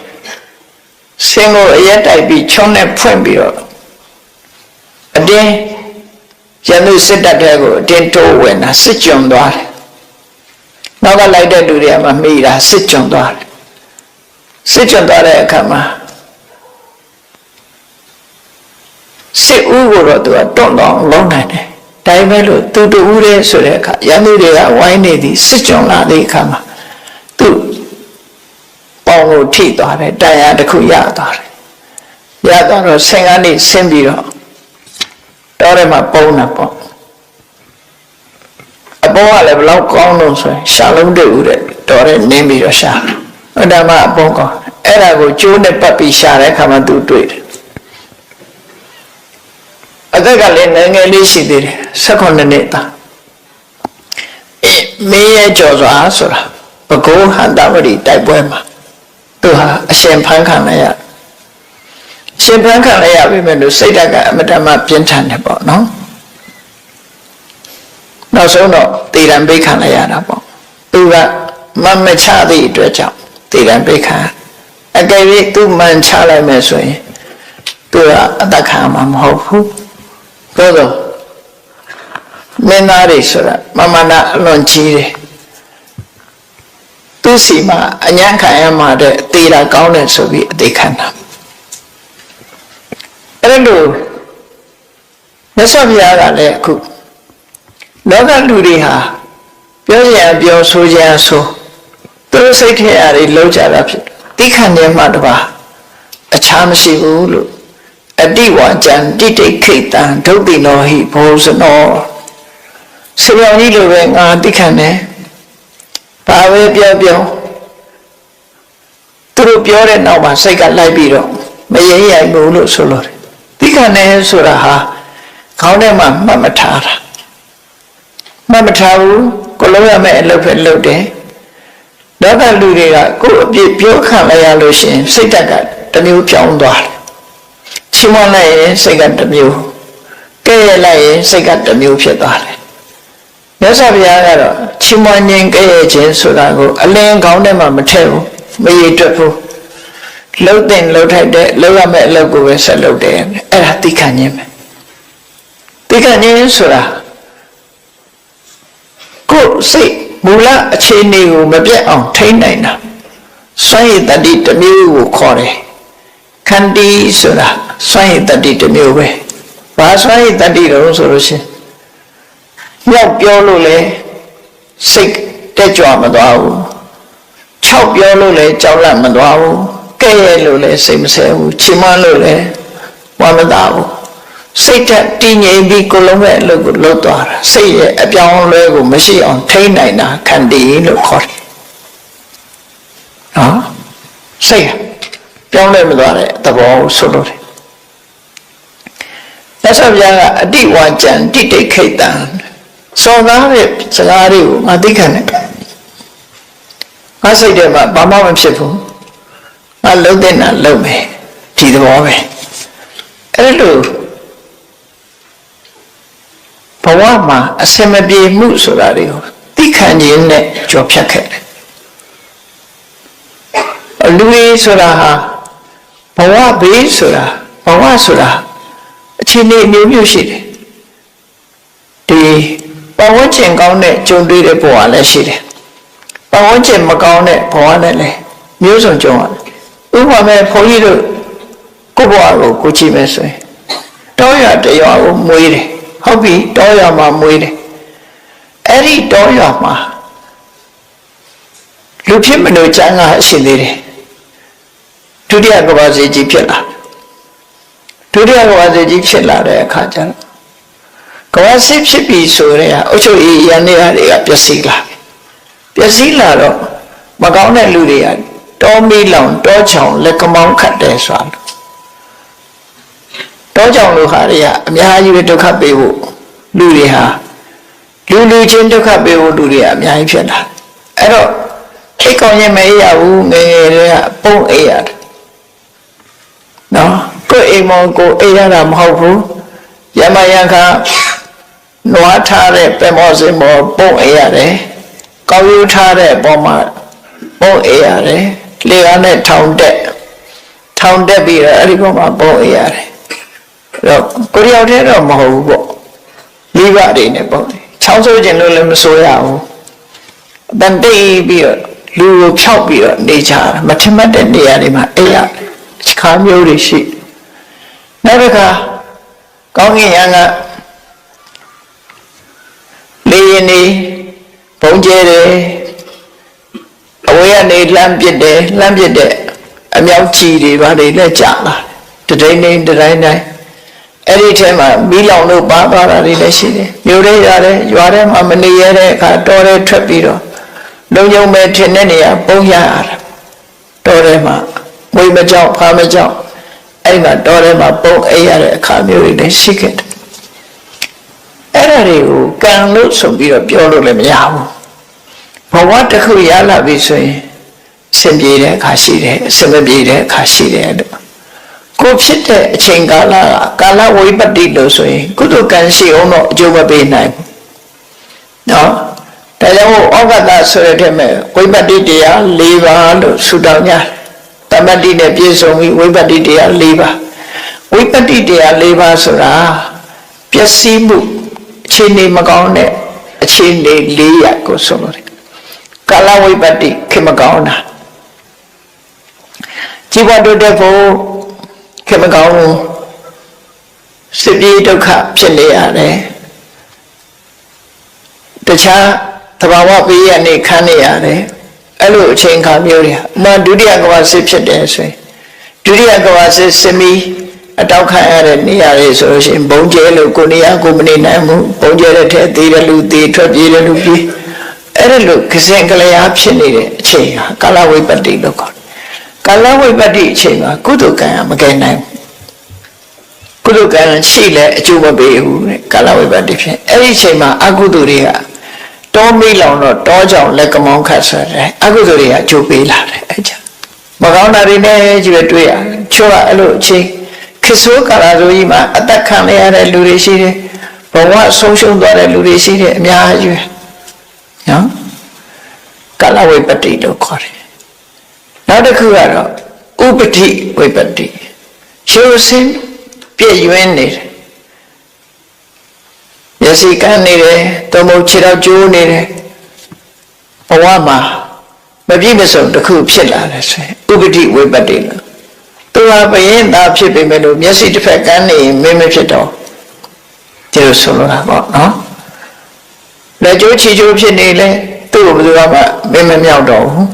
ဆင်းကိုအရက်တိုက်ပြီးချုံနဲ့ဖွင့်ပြီးတော့အတင်းရန်သူစစ်တပ်တဲ့ကိုအတင်းတိုးဝင်တာစစ်ကြုံသွားတယ်နောက်ကလိုက်တဲ့လူတွေကမှမိတာစစ်ကြုံသွားတယ်စစ်ကြုံသွားတဲ့အခါမှာစစ်ဦးကိုတော့သူကတွန့်တော့လုံးနိုင်တယ်။ဒါပေမဲ့လို့သူတူဦးတဲ့ဆိုတဲ့အခါရန်သူတွေကဝိုင်းနေသည်စစ်ကြုံလာတဲ့အခါမှာသူပေါင်ကိုထိသွားတယ်တရားတစ်ခုရသွားတယ်။ရသွားတော့ဆင်ကနေဆင်းပြီးတော့တော်ထဲမှာပုံတာပေါ့။အပေါ်ကလည်းဘလောက်ကောင်းလို့ဆိုရင်ရှာလုံးတွေ့ဦးတဲ့တော်ထဲနင်းပြီးတော့ရှာ။ဟိုဒါမှအပေါ်ကောင်းအဲ့ဒါကိုကျိုးနဲ့ပတ်ပြီးရှာတဲ့အခါမှာသူတွေ့တယ်အသက်ကလည်းငယ်ငယ်လေးရှိသေးတယ်18နှစ်သားမင်းရဲ့ကြော်စွာဆိုတာဘဂိုးဟန္တဝတိတိုက်ပွဲမှာသူဟာအရှင်ဖန်ခံလိုက်ရရှင်ဖန်ခံလိုက်ရပြီမဲ့လို့စိတ်ဓာတ်ကအမတမပြင်းထန်တယ်ပေါ့နော်နောက်ဆုံးတော့တည်ရန်ပိတ်ခံလိုက်ရတာပေါ့သူကမမချသည့်အတွက်ကြောင့်တည်ရန်ပိတ်ခံအကယ်၍သူမှန်ချလိုက်မယ်ဆိုရင်သူကအသက်ခံမှာမဟုတ်ဘူးတော့မင်းသားတွေဆိုတာမမနာအလွန်ကြီးတယ်သူစီမှာအញ្ញံခံရမှာတဲ့တေးတာကောင်းတယ်ဆိုပြီးအသေးခံတာအဲ့လိုမြတ်စွာဘုရားကလည်းအခုလောကလူတွေဟာပြောကြရပြောဆိုကြဆိုသူတို့စိတ်ထဲအရာတွေလုံးကြတာဖြစ်တိခဏ်နေမှတပါအခြားမရှိဘူးလို့အတိဝါကြံတိတိခိတံဒုတိနောဟိဘောဇနောဆရာကြီးလိုပဲငါတိခဏ်နေဘာပဲပြောပြောသူတို့ပြောတဲ့နောက်မှာစိတ်ကလိုက်ပြီးတော့မရေရိုက်ဘူးလို့ဆိုလို့တိခဏ်နေဆိုတာဟာခေါင်းထဲမှာမှတ်မထားတာမှတ်မထားဘူးကိုလုံးရမယ့်အလုပ်ပဲလုပ်တယ်လောကလူတွေကကိုယ်အပြစ်ပြောခံလိုက်ရလို့ရှိရင်စိတ်ဓာတ်ကတစ်မျိုးပြောင်းသွားတယ်ချီးမွမ်းလိုက်ရင်စိတ်ကတစ်မျိုးကဲ့ရဲ့လိုက်ရင်စိတ်ကတစ်မျိုးဖြစ်သွားတယ်မြတ်စွာဘုရားကတော့ချီးမွမ်းခြင်းကဲ့ရဲ့ခြင်းဆိုတာကိုအလင်းကောင်းထဲမှာမထည့်ဘူးမရည်တွက်ဘူးလှုပ်တဲ့လှုပ်ထိုက်တဲ့လှုပ်ရမယ့်အလုပ်ကိုပဲဆက်လုပ်တယ်အဲ့ဒါသိခံခြင်းပဲသိခံခြင်းဆိုတာကိုယ်စိတ်မူလအခြေအနေကိုမပြတ်အောင်ထိန်းနိုင်တာစွန့်ရည်တတိတစ်မျိုးကိုခေါ်တယ်ခန္တီဆိုတာစွန့်ရည်တတိတစ်မျိုးပဲဘာစွန့်ရည်တတိတော့ဆိုလို့ရှိရင်မြောက်ပြောလို့လေစိတ်တက်ကြွမသွားဘူး6ပြောလို့လေကြောက်လန့်မသွားဘူးကဲ့ရဲ့လို့လေစိတ်မဆဲဘူးချီးမွမ်းလို့လေဝမ်းမသာဘူးစိတ်ဓာတ်တည်ငြိမ်ပြီးကိုယ်လုံးရဲ့အလုပ်ကိုလုပ်သွားတာစိတ်ရဲ့အပြောင်းအလဲကိုမရှိအောင်ထိန်းနိုင်တာခန္တီလို့ခေါ်တယ်နော်စိတ်ပြောင်းလဲမသွားတဲ့သဘောဆိုလို့တယ် တ်စွာဘုရားကအတိဝါကြံတိတိခိတ်တံစောသားတဲ့စကားတွေကိုငါသိခံတယ်ငါစိတ်ထဲမှာဘာမှမဖြစ်ဘူးငါလုံးတဲ့နာလုံးမယ်ဒီသဘောပဲအဲ့လိုဘဝမှာအစမပြေမှုဆိုတာတွေကိုသိခံခြင်းနဲ့ကြော်ဖြတ်ခဲ့တယ်လူကြီးဆိုတာဟာဘဝဘေးဆိုတာဘဝဆိုတာအခြေအနေမျိုးမျိုးရှိတယ်ဒီပတ်ဝန်းကျင်ကောင်းတဲ့ကြုံတွေ့တဲ့ဘဝလည်းရှိတယ်ပတ်ဝန်းကျင်မကောင်းတဲ့ဘဝနဲ့လည်းမျိုးစုံကြုံရတယ်ဥပမာမဲ့ဘုန်းကြီးတို့ကိုယ့်ဘဝကိုကြည့်မယ်ဆိုရင်တောရွာတရွာကိုမွေးတယ်ဟုတ်ပြီတောရွာမှာမွေးတယ်အဲ့ဒီတောရွာမှာလူဖြစ်မလို့ကျမ်းစာရှိသေးတယ်ဒုတိယကမ္ဘာစစ်ကြီးဖြစ်လာဒုတိယကမ္ဘာစစ်ကြီးဖြစ်လာတဲ့အခါကျတော့ကမ္ဘာစစ်ဖြစ်ပြီဆိုတဲ့အုပ်ချုပ်ရေးရန်တွေကပျက်စီးလာပျက်စီးလာတော့မကောင်းတဲ့လူတွေကတောမီးလောင်တောချောင်လက်ကမောင်းခတ်တယ်ဆိုတာတောချောင်လူဟာတွေကအများကြီးပဲဒုက္ခပေးဖို့လူတွေဟာလူချင်းဒုက္ခပေးဖို့လူတွေကအများကြီးဖြစ်လာအဲ့တော့အိတ်ကောင်းရင်မအေးရဘူးငယ်ငယ်တွေကပုံအေးရတယ်နော်ကိုယ်အိမ်မောင်ကိုအေးရတာမဟုတ်ဘူးရမယံခါနွားထားတဲ့ပဲမောစင်မောပုံအေးရတယ်ကောင်းယူထားတဲ့ပုံမှာပုံအေးရတယ်လေကားနဲ့ထောင်တက်ပြီးတော့အဲ့ဒီပုံမှာပုံအေးရတယ်အဲ့တော့ကိုရောက်တဲ့တော့မဟုတ်ဘူးပေါ့မိဘတွေနဲ့ပုံတယ်ချောင်းဆိုးခြင်းလို့လည်းမဆိုရဘူးအတန်တိတ်ပြီးတော့လူကိုဖြောက်ပြီးတော့နေကြမထင်မှတ်တဲ့နေရာတွေမှာအေးရခါမျိုးတွေရှိနောက်တစ်ခါကောင်းကင်ယံကလေရင်နေပုံကျဲတယ်အဝေးကနေလှမ်းပစ်တဲ့အမြောက်ကြီးတွေဘာတွေလက်ကြလာတတိုင်းတိုင်းအဲ့ဒီထဲမှာမီးလောင်လို့ပါသွားတာတွေလည်းရှိတယ်မြို့ထဲရတယ်ရွာထဲမှာမနေရတဲ့အခါတောထဲထွက်ပြီးတော့လုံုံမဲ့ထင်တဲ့နေရာပုံရရတာတောထဲမှာမွေမကြောက်ဖားမကြောက်အဲ့မှာတောထဲမှာပုံအိပ်ရတဲ့အခါမျိုးတွေလည်းရှိခဲ့တယ်အဲ့ဒါတွေကိုကံလို့ဆိုပြီးတော့ပြောလို့လည်းမရဘူးဘဝတစ်ခုရလာပြီဆိုရင်စင်ပြေတဲ့အခါရှိတယ်အစမပြေတဲ့အခါရှိတယ်လို့ကိုဖြစ်တဲ့အချိန်ကာလဝိပတ္တိလို့ဆိုရင်ကုသိုလ်ကံရှိအောင်တော့အကျိုးမပေးနိုင်ဘူးနော်ဒါကြောင့်ဩဃတဆိုတဲ့ထဲမှာဝိပတ္တိတရား၄ပါးလို့ဆုတောင်းကြတမ္ပတ္တိနဲ့ပြည့်စုံပြီးဝိပတ္တိတရား၄ပါးဝိပတ္တိတရား၄ပါးဆိုတာပျက်စီးမှုအခြေအနေမကောင်းတဲ့အခြေအနေ၄ရပ်ကိုဆိုလို့ကာလဝိပတ္တိခင်မကောင်းတာជីវတုတဲ့ဖို့ခင်မကောင်းဘူးစစ်ပြေးဒုက္ခဖြစ်နေရတယ်တခြားသဘာဝပေးရနေခံနေရတယ်အဲ့လိုအချိန်ခါမျိုးတွေမှဒုတိယကမ္ဘာစစ်ဖြစ်တယ်ဆိုရင်ဒုတိယကမ္ဘာစစ်စမီအတောက်ခံရတဲ့နေရာတွေဆိုလို့ရှိရင်ဘုံကျဲလို့ကိုနေရာကိုမနေနိုင်ဘူးဘုံကျဲတဲ့ထဲသေးတယ်လူသေးထွက်ပြေးတယ်လူပြေးအဲ့ဒါလို့ကစင်ကလျာဖြစ်နေတဲ့အချိန်ဟာကာလဝိပတ္တိလို့ခေါ်တယ်ကာလဝိပတ္တိအချိန်မှာကုသိုလ်ကံမကယ်နိုင်ဘူးကုသိုလ်ကံရှိလဲအကျိုးမပေးဘူးတဲ့ကာလဝိပတ္တိဖြစ်အဲ့ဒီအချိန်မှာအကုသိုလ်တွေကတောမီးလောင်တော့တောကြောင့်လက်ကမောင်းခတ်ဆိုတဲ့အကုသိုလ်တွေကအကျိုးပေးလာတယ်အဲ့ကြောင့်မကောင်းတာတွေနဲ့ကြည့်တွေ့ရချို့ကအဲ့လိုအချိန်ခေဆိုးကာလဆိုကြီးမှာအသက်ခံရတဲ့လူတွေရှိတယ်ဘဝဆုံးရှုံးသွားတဲ့လူတွေရှိတယ်အများကြီးနော်ကာလဝိပတ္တိလို့ခေါ်တယ်နောက်တစ်ခုကတော့ဥပတိဝိပတ္တိရိုးစင်းပြည့်ရွင်းနေတယ်မျက်စိကန်းနေတယ်သုံးဖို့ခြေထောက်ကျိုးနေတယ်ဘဝမှာမပြည့်မစုံတစ်ခုဖြစ်လာတယ်ဆိုရင်ဥပတိဝိပတ္တိလို့သူဟာဘယင်းသားဖြစ်ပေမဲ့လို့မျက်စိတစ်ဖက်ကန်းနေရင်မင်းမဖြစ်တော့ဒီလိုဆိုလိုတာပေါ့နော်လက်ကျိုးခြေကျိုးဖြစ်နေလဲသူ့ကိုဘယ်သူမှမင်းမမြောက်တော့ဘူး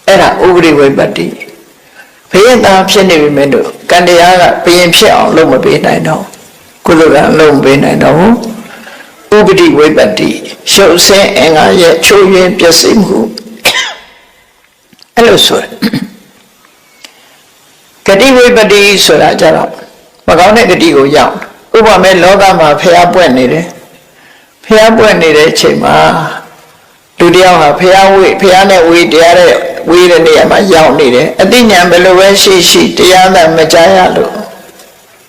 အဲ့ဒါဥပတိဝိပတ္တိဘယင်းသားဖြစ်နေပေမဲ့လို့ကံတရားကဘယင်းဖြစ်အောင်လုပ်မပေးနိုင်တော့ကုသိုလ်ကလုပ်မပေးနိုင်တော့ဘူးဥပတိဝိပတ္တိရှုပ်ဆင်းအင်္ဂါရဲ့ချိုးယွင်းပျက်စီးမှုအဲ့လိုဆိုဂတိဝိပတ္တိဆိုတာကြတော့မကောင်းတဲ့ဂတိကိုရောက်ဥ ဥပမာလောကမှာဖျားပွက်နေတယ်ဖျားပွက်နေတဲ့အချိန်မှာလူတယောက်ဟာဖျားနဲ့ဝေတရားတဲ့ဝေတဲ့နေရာမှာရောက်နေတယ်အသိဉာဏ်ဘယ်လိုပဲရှိတရားသာမကြားရလို့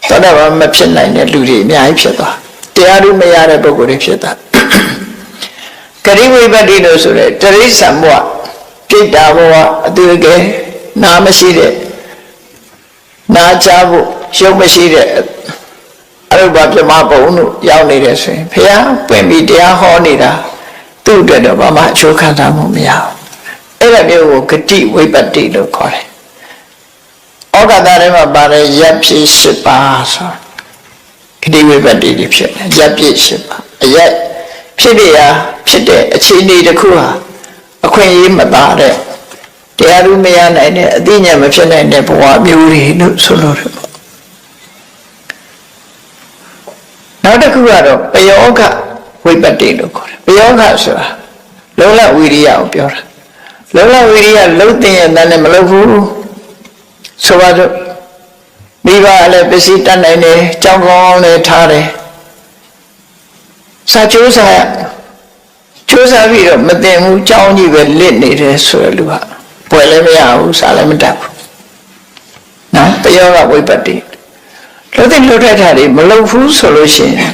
သောတာပန်မဖြစ်နိုင်တဲ့လူတွေအများကြီးဖြစ်သွားတရားဓုမရတဲ့ပုဂ္ဂိုလ်တွေဖြစ်သွားဂရိဝိပတ္တိလို့ဆိုတဲ့တရိစ္ဆာန်ဘဝပြိတ္တာဘဝအတူတကယ်နာမရှိတဲ့နာချဖို့ရုပ်မရှိတဲ့အရုပ္ပပြမဘုံတို့ရောက်နေတယ်ဆိုရင်ဘုရားပွင့်ပြီးတရားဟောနေတာသူ့အတွက်တော့ဘာမှအကျိုးခံစားမှုမရဘူးအဲ့ဒါမျိုးကိုဂတိဝိပတ္တိလို့ခေါ်တယ်ဩဃတာထဲမှာပါတဲ့ရပ်ဖြစ်၈ပါးဆိုဂတိဝိပတ္တိတွေဖြစ်တယ်ရပ်ဖြစ်၈ပါးအရပ်ဖြစ်တဲ့အခြေအနေတစ်ခုဟာအခွင့်အရေးမပါတဲ့တရားဓုမရနိုင်တဲ့အသိဉာဏ်မဖြစ်နိုင်တဲ့ဘဝမျိုးတွေလို့ဆိုလို့ရတယ်ပေါ့နောက်တစ်ခုကတော့ပယောဂဝိပတ္တိလို့ခေါ်တယ်ပယောဂဆိုတာလုံလဝိရိယကိုပြောတာလုံလဝိရိယလုံးတင်ရတဲ့နဲ့မလုပ်ဘူးဆိုပါတော့မိဘလည်းပစ္စည်းတတ်နိုင်တယ်ကြောင်းကောင်းလည်းထားတယ်စာကျိုးစားကျိုးစားပြီးတော့မတင်ဘူးကြောင်းကြီးပဲလစ်နေတယ်ဆိုရလူကပွယ်လည်းမရဘူးစားလည်းမတတ်ဘူးနော်ပယောဂဝိပတ္တိလို့တဲ့လှုပ်ထက်တာတွေမလုပ်ဘူးဆိုလို့ရှိရင်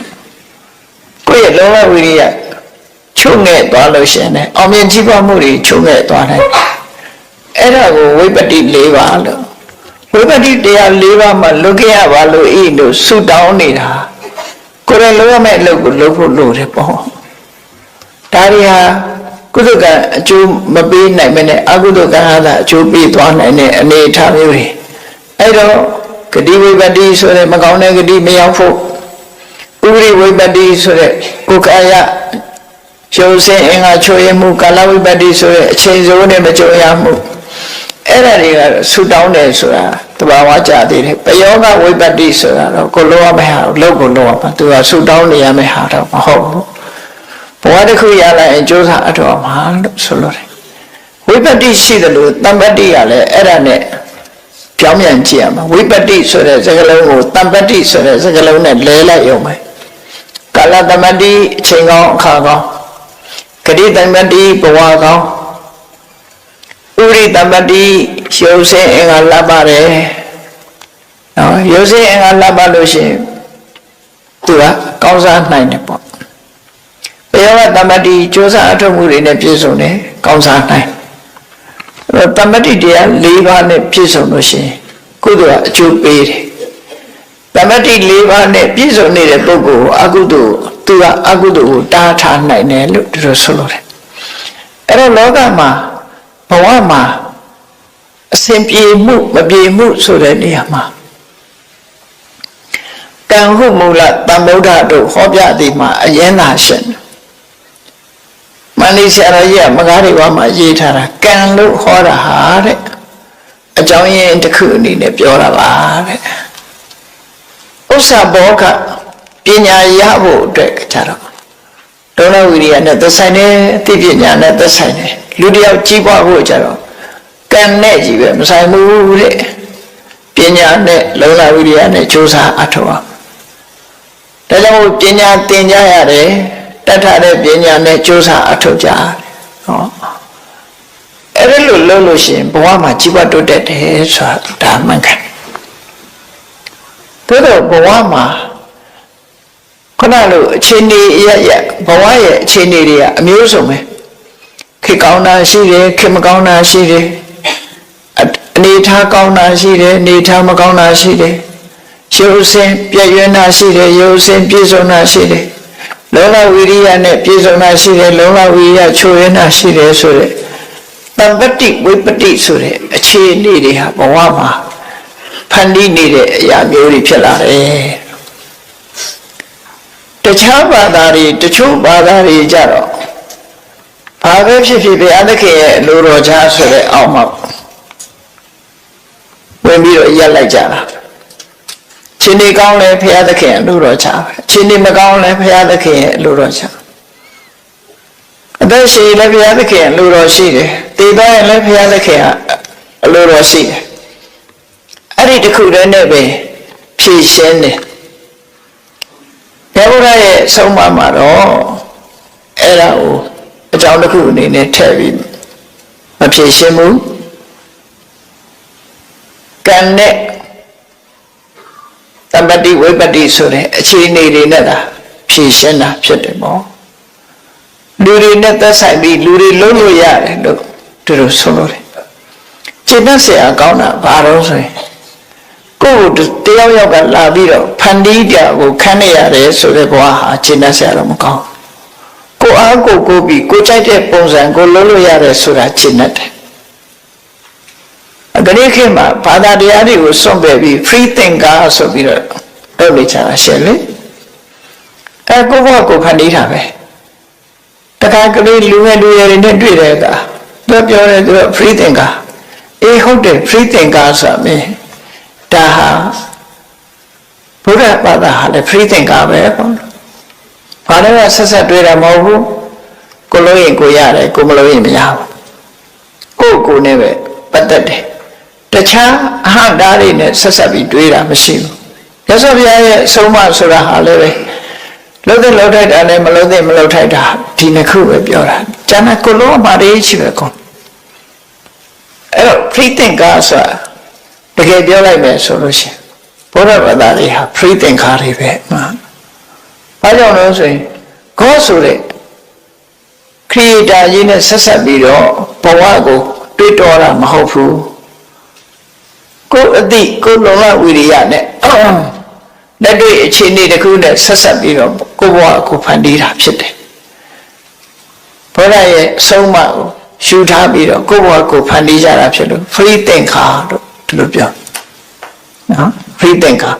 ကိုယ့်ရဲ့လုံလဝိရိယချုပ်ငဲ့သွားလို့ရှိရင်အောင်မြင်ကြီးပွားမှုတွေချုပ်ငဲ့သွားတယ်အဲ့ဒါကိုဝိပတ္တိ၄ပါးလို့ဝိပတ္တိတရား၄ပါးမှလွတ်ခဲ့ရပါလို့ဤလို့ဆုတောင်းနေတာကိုယ်လည်းလုပ်ရမယ့်အလုပ်ကိုလုပ်ဖို့လိုတယ်ပေါ့ဒါတွေဟာကုသကအကျိုးမပေးနိုင်မနဲ့အကုသကံဟာအကျိုးပေးသွားနိုင်တဲ့အနေအထားမျိုးတွေအဲ့တော့ဂတိဝိပတ္တိဆိုတဲ့မကောင်းတဲ့ဂတိမရောက်ဖို့ဥပရိဝိပတ္တိဆိုတဲ့ကိုယ်ကာယရုပ်ဆင်းအင်္ဂါချိုးရမှုကာလဝိပတ္တိဆိုတဲ့အချိန်စိုးနဲ့မကြုံရမှုအဲ့ဒါတွေကတော့ဆူတောင်းတယ်ဆိုတာတဘာဝကြသေးတယ်ပယောဂဝိပတ္တိဆိုတာတော့ကိုလိုရမယ့်ဟာလောက်ကိုလိုရမှာသူကဆူတောင်းနေရမယ့်ဟာတော့မဟုတ်ဘူးဘဝတစ်ခုရလိုက်ရင်ကြိုးစားအထောက်မှာလို့ဆိုလို့တယ်ဝိပတ္တိရှိတယ်လို့တမ္ပတ္တိကလည်းအဲ့ဒါနဲ့ပြောင်းပြန်ကြည့်ရမှာဝိပတ္တိဆိုတဲ့စကားလုံးကိုတမ္ပတ္တိဆိုတဲ့စကားလုံးနဲ့လဲလိုက်ရုံပဲကာလတမ္ပတ္တိအချိန်ကောင်းအခါကောင်းဂတိတမ္ပတ္တိဘဝကောင်းဥရိတမ္ပတ္တိရုပ်ဆင်းအင်္ဂါလှပတယ်နော်ရုပ်ဆင်းအင်္ဂါလှပလို့ရှိရင်သူကကောင်းစားနိုင်တယ်ပေါ့ဘယောဂတမ္ပတ္တိကြိုးစားအထောက်မှုတွေနဲ့ပြည့်စုံတယ်ကောင်းစားနိုင်တမ္ပတ္တိတရား၄ပါးနဲ့ပြည့်စုံလို့ရှိရင်ကုသိုလ်ကအကျိုးပေးတယ်တမ္ပတ္တိ၄ပါးနဲ့ပြည့်စုံနေတဲ့ပုဂ္ဂိုလ်အကုသိုလ်သူကအကုသိုလ်ကိုတားထားနိုင်တယ်လို့သူတို့ဆိုလို့တယ်အဲ့တော့လောကမှာဘဝမှာအစဉ်ပြေမှုမပြေမှုဆိုတဲ့နေရာမှာကံဟုမူလသမ္ဗုဒ္ဓတို့ဟောပြသည်မှာအရင်သာရှင်မန္တိဆရာတော်ကြီးကမကားတွေမှာရေးထားတာကံလို့ဟောတာဟာတဲ့အကြောင်းရင်းတစ်ခုအနေနဲ့ပြောတာပါတဲ့ဥစ္စာဘောကပညာရဖို့အတွက်ကြတော့ဒုလဝိရိယနဲ့သက်ဆိုင်တယ်အသိပညာနဲ့သက်ဆိုင်တယ်လူတယောက်ကြီးပွားဖို့ကြတော့ကံနဲ့ကြီးပဲမဆိုင်ဘူးတဲ့ပညာနဲ့လုံလဝိရိယနဲ့ကြိုးစားအထောက်အောင်ဒါကြောင့်ပညာသင်ကြရတယ်တတ်ထားတဲ့ပညာနဲ့ကြိုးစားအထောက်ကြရတယ်ဟောအဲ့ဒါလို့လုပ်လို့ရှိရင်ဘဝမှာကြီးပွားတိုးတက်တယ်ဆိုတာဒါမှန်ကန်သို့တော့ဘဝမှာခဏလို့အခြေအနေရဘဝရဲ့အခြေအနေတွေကအမျိုးစုံပဲခေကောင်းတာရှိတယ်ခေမကောင်းတာရှိတယ်အနေထားကောင်းတာရှိတယ်အနေထားမကောင်းတာရှိတယ်ရုပ်ဆင်းပြည့်ရွံ့တာရှိတယ်ရုပ်ဆင်းပြည့်စုံတာရှိတယ်လုံလဝိရိယနဲ့ပြည့်စုံတာရှိတယ်လုံလဝိရိယချိုးရင်းတာရှိတယ်ဆိုတဲ့တမ္ပတ္တိဝိပတ္တိဆိုတဲ့အခြေအနေတွေဟာဘဝမှာဖန်တီးနေတဲ့အရာမျိုးတွေဖြစ်လာတယ်တခြားဘာသာတွေတချို့ဘာသာတွေကြတော့ဘာပဲဖြစ်ဖြစ်ဘုရားသခင်ရဲ့လူတော်ချားဆိုတဲ့အောက်မှာဝင်ပြီးတော့ရက်လိုက်ကြတာချင်းနေကောင်းလဲဘုရားသခင်လူတော်ချားချင်းနေမကောင်းလဲဘုရားသခင်ရဲ့လူတော်ချားအသက်ရှိလည်းဘုရားသခင်လူတော်ရှိတယ်တည်သွားရင်လည်းဘုရားသခင်အလူတော်ရှိတယ်အဲ့ဒီတစ်ခုတည်းနဲ့ပဲဖြည့်ရှင်းတယ် ဘုရားရဲ့ဆုံးမမှာတော့အဲ့ဒါကိုအကြောင်းတစ်ခုအနေနဲ့ထည့်ပြီးမဖြေရှင်းဘူးကံနဲ့တမ္ပတိဝိပတ္တိဆိုတဲ့အခြေအနေတွေနဲ့သာဖြေရှင်းတာဖြစ်တယ်ပေါ့လူတွေနဲ့သက်ဆိုင်ပြီးလူတွေလုံးလို့ရတယ်လို့သူတို့ဆိုလို့တယ်ကျင့်တတ်เสียကောင်းတာဘာလို့ဆိုရင်ကိုယ်တယောက်ယောက်ကလာပြီးတော့ဖန်တီးကြကိုခန်းနေရတယ်ဆိုတဲ့ဘဝဟာကျင့်တတ်เสียတော့မကောင်းကိုအားကိုပြီးကိုကြိုက်တဲ့ပုံစံကိုလုံးလို့ရတယ်ဆိုတာကျင့်တတ်တယ်ဒီနေ့ခေတ်မှာဘာသာတရားတွေကိုစွန့်ပယ်ပြီး free thinker ဆိုပြီးတော့လုပ်နေကြတာရှင်းလေကိုဘဝကိုဖန်တီးတာပဲတခါကလေးလူငယ်လူရွယ်တွေနဲ့တွေ့တဲ့အခါသူပြောတယ်သူက free thinker အေးဟုတ်တယ် free thinker ဆိုတာမင်းဒါဟာဘုရားဘာသာဟာလည်း free thinker ပဲပေါ့ဘာလဲဆက်ဆက်တွေ့တာမဟုတ်ဘူးကိုလို့ရင်ကိုရတယ်ကိုမလို့ရင်မရဘူးကိုနဲ့ပဲပတ်သက်တယ်တခြားအဟံတားတွေနဲ့ဆက်ဆက်ပြီးတွေးတာမရှိဘူးရသော်ဘုရားရဲ့အဆုံးအမဆိုတာဟာလည်းပဲလုံးတဲ့လောက်ထိုက်တာနဲ့မလုံးတဲ့မလုံးထိုက်တာဒီနှစ်ခုပဲပြောတာကျန်တဲ့ကိုလုံးအမှားတွေရှိပဲကောအဲ့တော့ free thinker ဆိုတာတကယ်ပြောလိုက်မယ်ဆိုလို့ရှိရင်ဘုရားဘာသာတွေဟာ free thinker တွေပဲမှာဘာကြောင့်လဲဆိုရင်God ဆိုတဲ့ creator ကြီးနဲ့ဆက်ဆက်ပြီးတော့ဘဝကိုတွေးတောတာမဟုတ်ဘူးကိုယ်အသိကိုယ်လုံလဝိရိယနဲ့လက်တွေ့အခြေအနေတစ်ခုနဲ့ဆက်ဆက်ပြီးတော့ကိုယ်ဘဝကိုဖန်တီးတာဖြစ်တယ်ဘုရားရဲ့အဆုံးအမကိုရှုထားပြီးတော့ကိုယ်ဘဝကိုဖန်တီးကြတာဖြစ်လို့ free thinker လို့ဒီလိုပြောနော် free thinker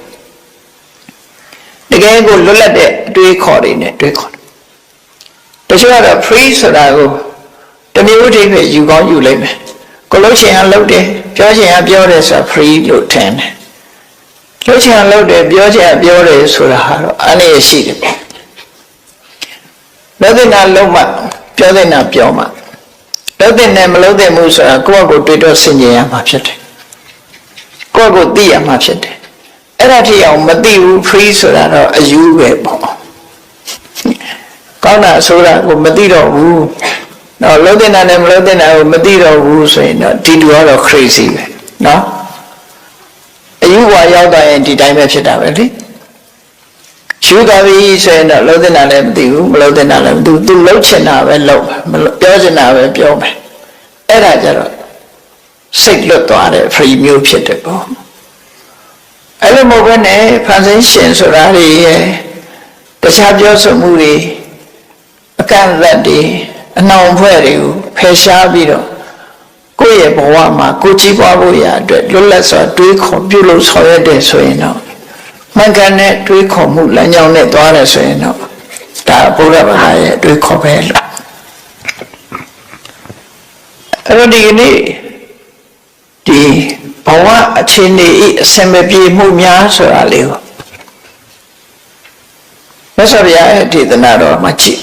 တကယ်ကိုလွတ်လပ်တဲ့အတွေးခေါ်တွေနဲ့တွေးခေါ်တယ်တချို့ကတော့ free ဆိုတာကိုတမျိုးအဓိပ္ပာယ်ယူကောင်းယူလိုက်မယ်ကိုလို့ရှိရင်လုပ်တယ်ပြောချင်ရင်ပြောတယ်ဆိုတာ free လို့ထင်တယ်လုပ်ချင်ရင်လုပ်တယ်ပြောချင်ရင်ပြောတယ်ဆိုတာဟာတော့အနေရရှိတယ်ပေါ့လုပ်တဲ့နာလုပ်မှပြောတဲ့နာပြောမှလုပ်တဲ့နဲ့မလုပ်တဲ့မှုဆိုတာကိုယ့်အကိုတွေးတော့ဆင်ခြင်ရမှာဖြစ်တယ်ကိုယ့်ကိုသိရမှာဖြစ်တယ်အဲ့ဒါထိအောင်မသိဘူး free ဆိုတာတော့အယူပဲပေါ့ကောင်းတာဆိုတာကိုမသိတော့ဘူးနော်လုံးတဲ့နာနဲ့မလုံးတဲ့နာကိုမသိတော့ဘူးဆိုရင်တော့ဒီလူကတော့ crazy ပဲနော်အယူဝါရောက်သွားရင်ဒီတိုင်းပဲဖြစ်တာပဲလေရှုသွားပြီဆိုရင်တော့လုံးတဲ့နာလည်းမသိဘူးမလုံးတဲ့နာလည်းမသိဘူးသူလုံးချင်တာပဲလုံးပြောချင်တာပဲပြောမယ်အဲ့ဒါကြတော့စိတ်လွတ်သွားတဲ့ free မျိုးဖြစ်တယ်ပေါ့အဲ့လိုမဟုတ်ဘဲနဲ့ဖန်ဆင်းရှင်ဆိုတာတွေရဲ့တခြားပြောဆိုမှုတွေအကန့်အသတ်တွေအနှောင်ဖွဲ့တွေကိုဖယ်ရှားပြီးတော့ကိုယ့်ရဲ့ဘဝမှာကိုကြီးပွားဖို့ရအတွက်လွတ်လပ်စွာတွေးခေါ်ပြုလုပ်ဆောင်ရတဲ့ဆိုရင်တော့မှန်ကန်တဲ့တွေးခေါ်မှုလမ်းကြောင်းနဲ့သွားတယ်ဆိုရင်တော့ဒါဘုရားဘာသာရဲ့တွေးခေါ်ပဲလို့အဲ့တော့ဒီကနေ့ဒီဘဝအခြေအနေအဆင်မပြေမှုများဆိုတာလေးကိုမြတ်စွာဘုရားရဲ့ဒေသနာတော်မှာကြည့်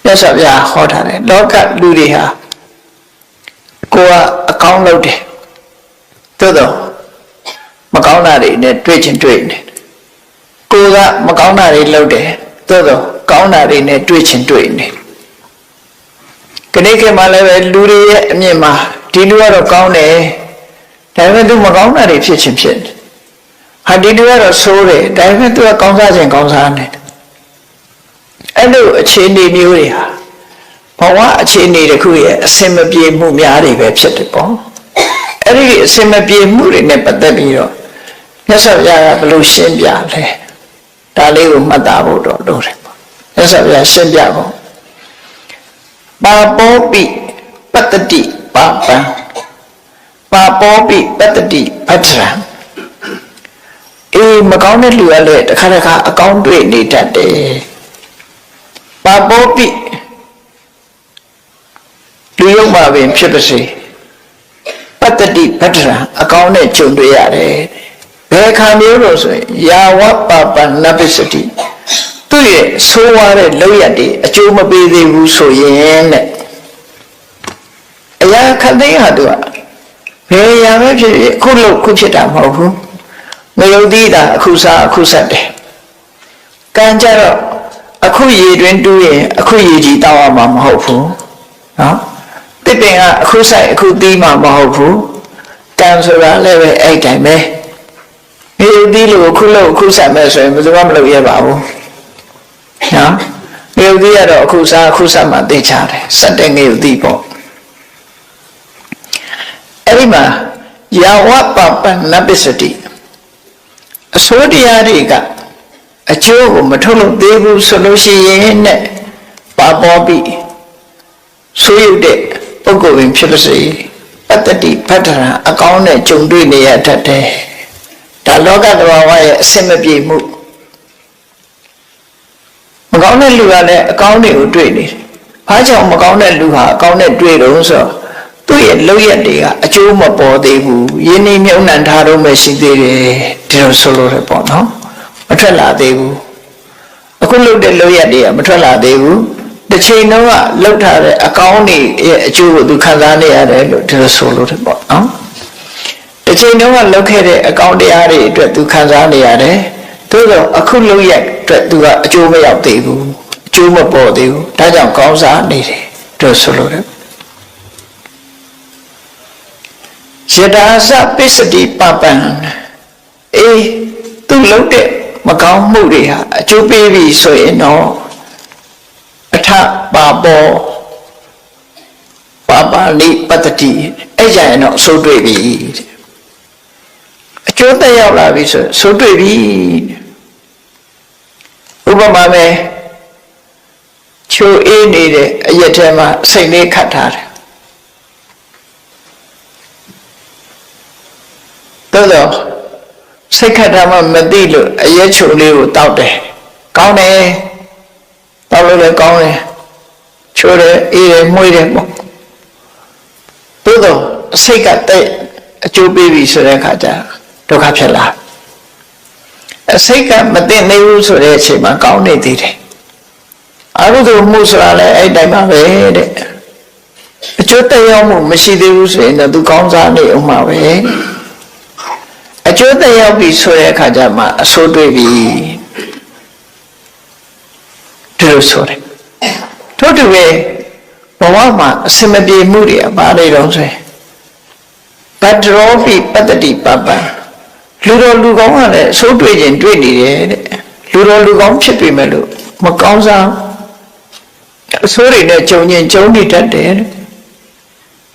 မြတ်စွာဘုရားဟောထားတယ်လောကလူတွေဟာကိုယ်ကအကောင်းလုပ်တယ်သို့တော့မကောင်းတာတွေနဲ့တွေ့ချင်းတွေ့နေကိုယ်ကမကောင်းတာတွေလုပ်တယ်သို့တော့ကောင်းတာတွေနဲ့တွေ့ချင်းတွေ့နေခဏခေတ်မှလည်းပဲလူတွေရဲ့အမြင်မှာဒီလူကတော့ကောင်းတယ်ဒါပေမဲ့သူမကောင်းတာတွေဖြစ်ချင်းဖြစ်တယ်ဟာဒီလူကတော့ဆိုးတယ်ဒါပေမဲ့သူကကောင်းစားခြင်းကောင်းစားနေတယ်အဲ့လိုအခြေအနေမျိုးတွေဟာဘဝအခြေအနေတစ်ခုရဲ့အစင်မပြေမှုများတွေပဲဖြစ်တယ်ပေါ့အဲ့ဒီအစင်မပြေမှုတွေနဲ့ပတ်သက်ပြီးတော့မြတ်စွာဘုရားကဘယ်လိုရှင်းပြလဲဒါလေးကိုမှတ်သားဖို့တော့လိုတယ်ပေါ့မြတ်စွာဘုရားရှင်းပြဖို့ပါပောပိပတ္တိပါပံပါပောပိပတ္တိပတ္ထံအေးမကောင်းတဲ့လူကလည်းတစ်ခါတစ်ခါအကောင်းတွေ့နေတတ်တယ်ပါပောပိလူယုံမှာပင်ဖြစ်ပါစေပတ္တိပတ္ထံအကောင်းနဲ့ကြုံတွေ့ရတယ်ဘယ်ခါမျိုးလို့ဆိုရင်ယာဝပပနပစ္စတိသူ့ရဲ့ဆိုးဝါးတဲ့လောက်ရတွေအကျိုးမပေးသေးဘူးဆိုရင်တဲ့အရာခသိဟာသူကဘယ်ရာပဲဖြစ်ဖြစ်ခုလို့ခုဖြစ်တာမဟုတ်ဘူး ငရုတ်သီးတာအခုစားအခုဆက်တယ်ကံကြတော့အခုရေတွင်တူးရင်အခုရေကြီးတောက်ရမှာမဟုတ်ဘူးနော်တစ်ပင်ကအခုဆိုင်အခုသီးမှာမဟုတ်ဘူးကံဆိုတာလည်းပဲအဲ့တိုင်းပဲငရုတ်သီးလို့အခုလို့အခုဆက်မဲ့ဆိုရင်ဘယ်သူမှမလုပ်ရပါဘူးနော်ငရုတ်သီးကတော့အခုစားအခုဆက်မှသိချတယ်ဆက်တဲ့ငရုတ်သီးပေါ့အဲ့ဒီမှာယာဝပပနပစ္စတိအစိုးတရားတွေကအကျိုးကိုမထုတ်လို့သေးဘူးဆိုလို့ရှိရင်နဲ့ပါပေါ်ပြီးဆိုရတဲ့ပုဂ္ဂိုလ်ဝင်ဖြစ်လို့စေပတ္တိပတ္ထရအကောင်းနဲ့ကြုံတွေ့နေရတတ်တယ်ဒါလောကတဘာဝရဲ့အစင်မပြေမှုမကောင်းတဲ့လူကလည်းအကောင်းတွေကိုတွေ့နေတယ်ဘာကြောင့်မကောင်းတဲ့လူဟာအကောင်းနဲ့တွေ့တော့ဆိုသူ့ရဲ့လုပ်ရက်တွေကအကျိုးမပေါ်သေးဘူးယင်းနှမြုံနှံထားတော့မှရှိသေးတယ်ဒီလိုဆိုလို့ရပေါ့နော်မထွက်လာသေးဘူးအခုလုပ်တဲ့လုပ်ရက်တွေကမထွက်လာသေးဘူးတစ်ချိန်လုံးကလုပ်ထားတဲ့အကောင်းတွေရဲ့အကျိုးကိုသူခံစားနေရတယ်လို့ဒီလိုဆိုလို့ရပေါ့နော်တစ်ချိန်လုံးကလုပ်ခဲ့တဲ့အကောင်းတရားတွေအတွက်သူခံစားနေရတယ်သို့တော့အခုလုပ်ရက်အတွက်သူကအကျိုးမရောက်သေးဘူးအကျိုးမပေါ်သေးဘူးဒါကြောင့်ကောင်းစားနေတယ်ဒီလိုဆိုလို့ရယတာသပစ္စတိပပံအေးသူလုပ်တဲ့မကောင်းမှုတွေဟာအကျိုးပေးပြီဆိုရင်တော့အထပါပေါ်ပါပါလိပတ္တိအဲ့ကြရင်တော့ဆိုးတွေ့ပြီအကျိုးသက်ရောက်လာပြီဆိုဆိုးတွေ့ပြီဥပမာပဲချိုအေးနေတဲ့အရက်ထဲမှာစိတ်လေးခတ်ထားတယ်တော့စိတ်ခတ်တာမှမသိလို့အရက်ချုံလေးကိုတောက်တယ်ကောင်းတယ်တောက်လို့လည်းကောင်းတယ်ချိုးတယ်အေးတယ်မှုေးတယ်ပေါ့တော့စိတ်ကတဲ့အကျိုးပေးပြီဆိုတဲ့အခါကျဒုက္ခဖြစ်လာအစိတ်ကမသိနေဘူးဆိုတဲ့အချိန်မှာကောင်းနေသေးတယ်အကုသိုလ်မှုဆိုတာလည်းအဲ့တိုင်းပါပဲတဲ့အကျိုးသက်ရောက်မှုမရှိသေးဘူးဆိုရင်တော့သူကောင်းစားနေအောင်မှာပဲအကျိုးသက်ရောက်ပြီဆိုတဲ့အခါကျမှအဆိုးတွေ့ပြီဒီလိုဆိုတယ်ထို့တူပဲဘဝမှာအစမပြေမှုတွေပါနေတော့ဆိုရင်ဘဒ္ဒရောပိပတ္တိပပံလူတော်လူကောင်းကလည်းအဆိုးတွေ့ခြင်းတွေ့နေတယ်တဲ့လူတော်လူကောင်းဖြစ်ပြီမဲ့လို့မကောင်းစားအဆိုးတွေနဲ့ကြုံရင်ကြုံနေတတ်တယ်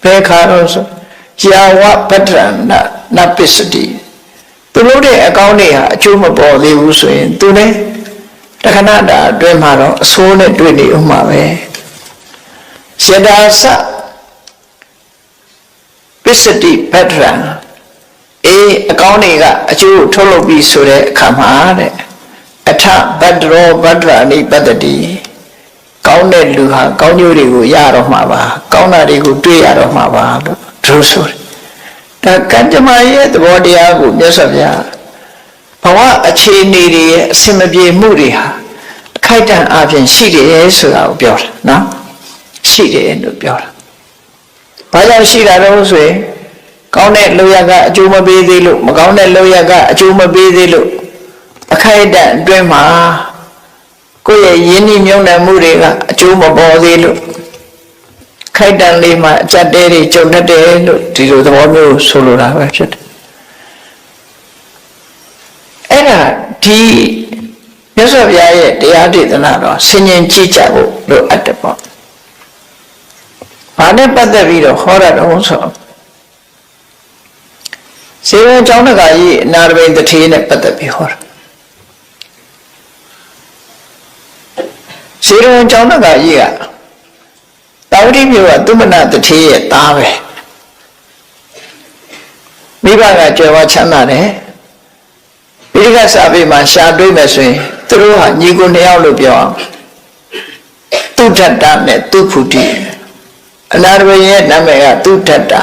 ဘယ်ခါတော့ဆိုယာဝပတ္ထနာနပစ္စတိသူတို့တဲ့အကောင်းတွေဟာအကျိုးမပေါ်သေးဘူးဆိုရင်သူလည်းတခဏတာအတွင်းမှာတော့အဆိုးနဲ့တွေ့နေဦးမှာပဲယတာသပစ္စတိပတ္ထရအေးအကောင်းတွေကအကျိုးထုတ်လုပ်ပြီးဆိုတဲ့အခါမှာတဲ့အထဘဒ္ဒရောဘဒ္ဒရာနိပတ္တိကောင်းတဲ့လူဟာကောင်းကျိုးတွေကိုရတော့မှာပါကောင်းတာတွေကိုတွေ့ရတော့မှာပါလို့သူဆိုတယ်ဒါကံကြမ္မာရဲ့သဘောတရားကိုမြတ်စွာဘုရားဘဝအခြေအနေတွေရဲ့အစင်မပြေမှုတွေဟာအခိုက်အတန့်အပြင်ရှိတယ်ဆိုတာကိုပြောတာနော်ရှိတယ်လို့ပြောတာဘာကြောင့်ရှိတာတော့ဆိုရင်ကောင်းတဲ့လုပ်ရကအကျိုးမပေးသေးလို့မကောင်းတဲ့လုပ်ရကအကျိုးမပေးသေးလို့အခိုက်အတန့်အတွင်းမှာကိုယ့်ရဲ့ယဉ်နှီးမြုံနှံမှုတွေကအကျိုးမပေါ်သေးလို့ခိုက်တန်လေးမှာအကြက်တဲတွေကြုံတတ်တယ်လို့ဒီလိုသဘောမျိုးဆိုလိုတာပဲဖြစ်တယ်အဲ့ဒါဒီမြတ်စွာဘုရားရဲ့တရားဒေသနာတော့ဆင်ញင်ကြည့်ကြဖို့လိုအပ်တယ်ပေါ့ဘာနဲ့ပတ်သက်ပြီးတော့ဟောရတော့ဆိုစေဝကျောင်းတကာကြီးအနာရဘိန်တထေးနဲ့ပတ်သက်ပြီးဟောတာစေဝကျောင်းတကာကြီးကတာဝတိမြို့ကသုမနတထေးရဲ့သားပဲမိဘကကြွယ်ဝချမ်းသာတယ်ပိဋကစာပေမှာရှားတွေးမယ်ဆိုရင်သူတို့ဟာညီကိုနှစ်ယောက်လို့ပြောအောင်သူထတ္တနဲ့သူဖုတိအနာရဘရဲ့နာမည်ကသူထတ္တ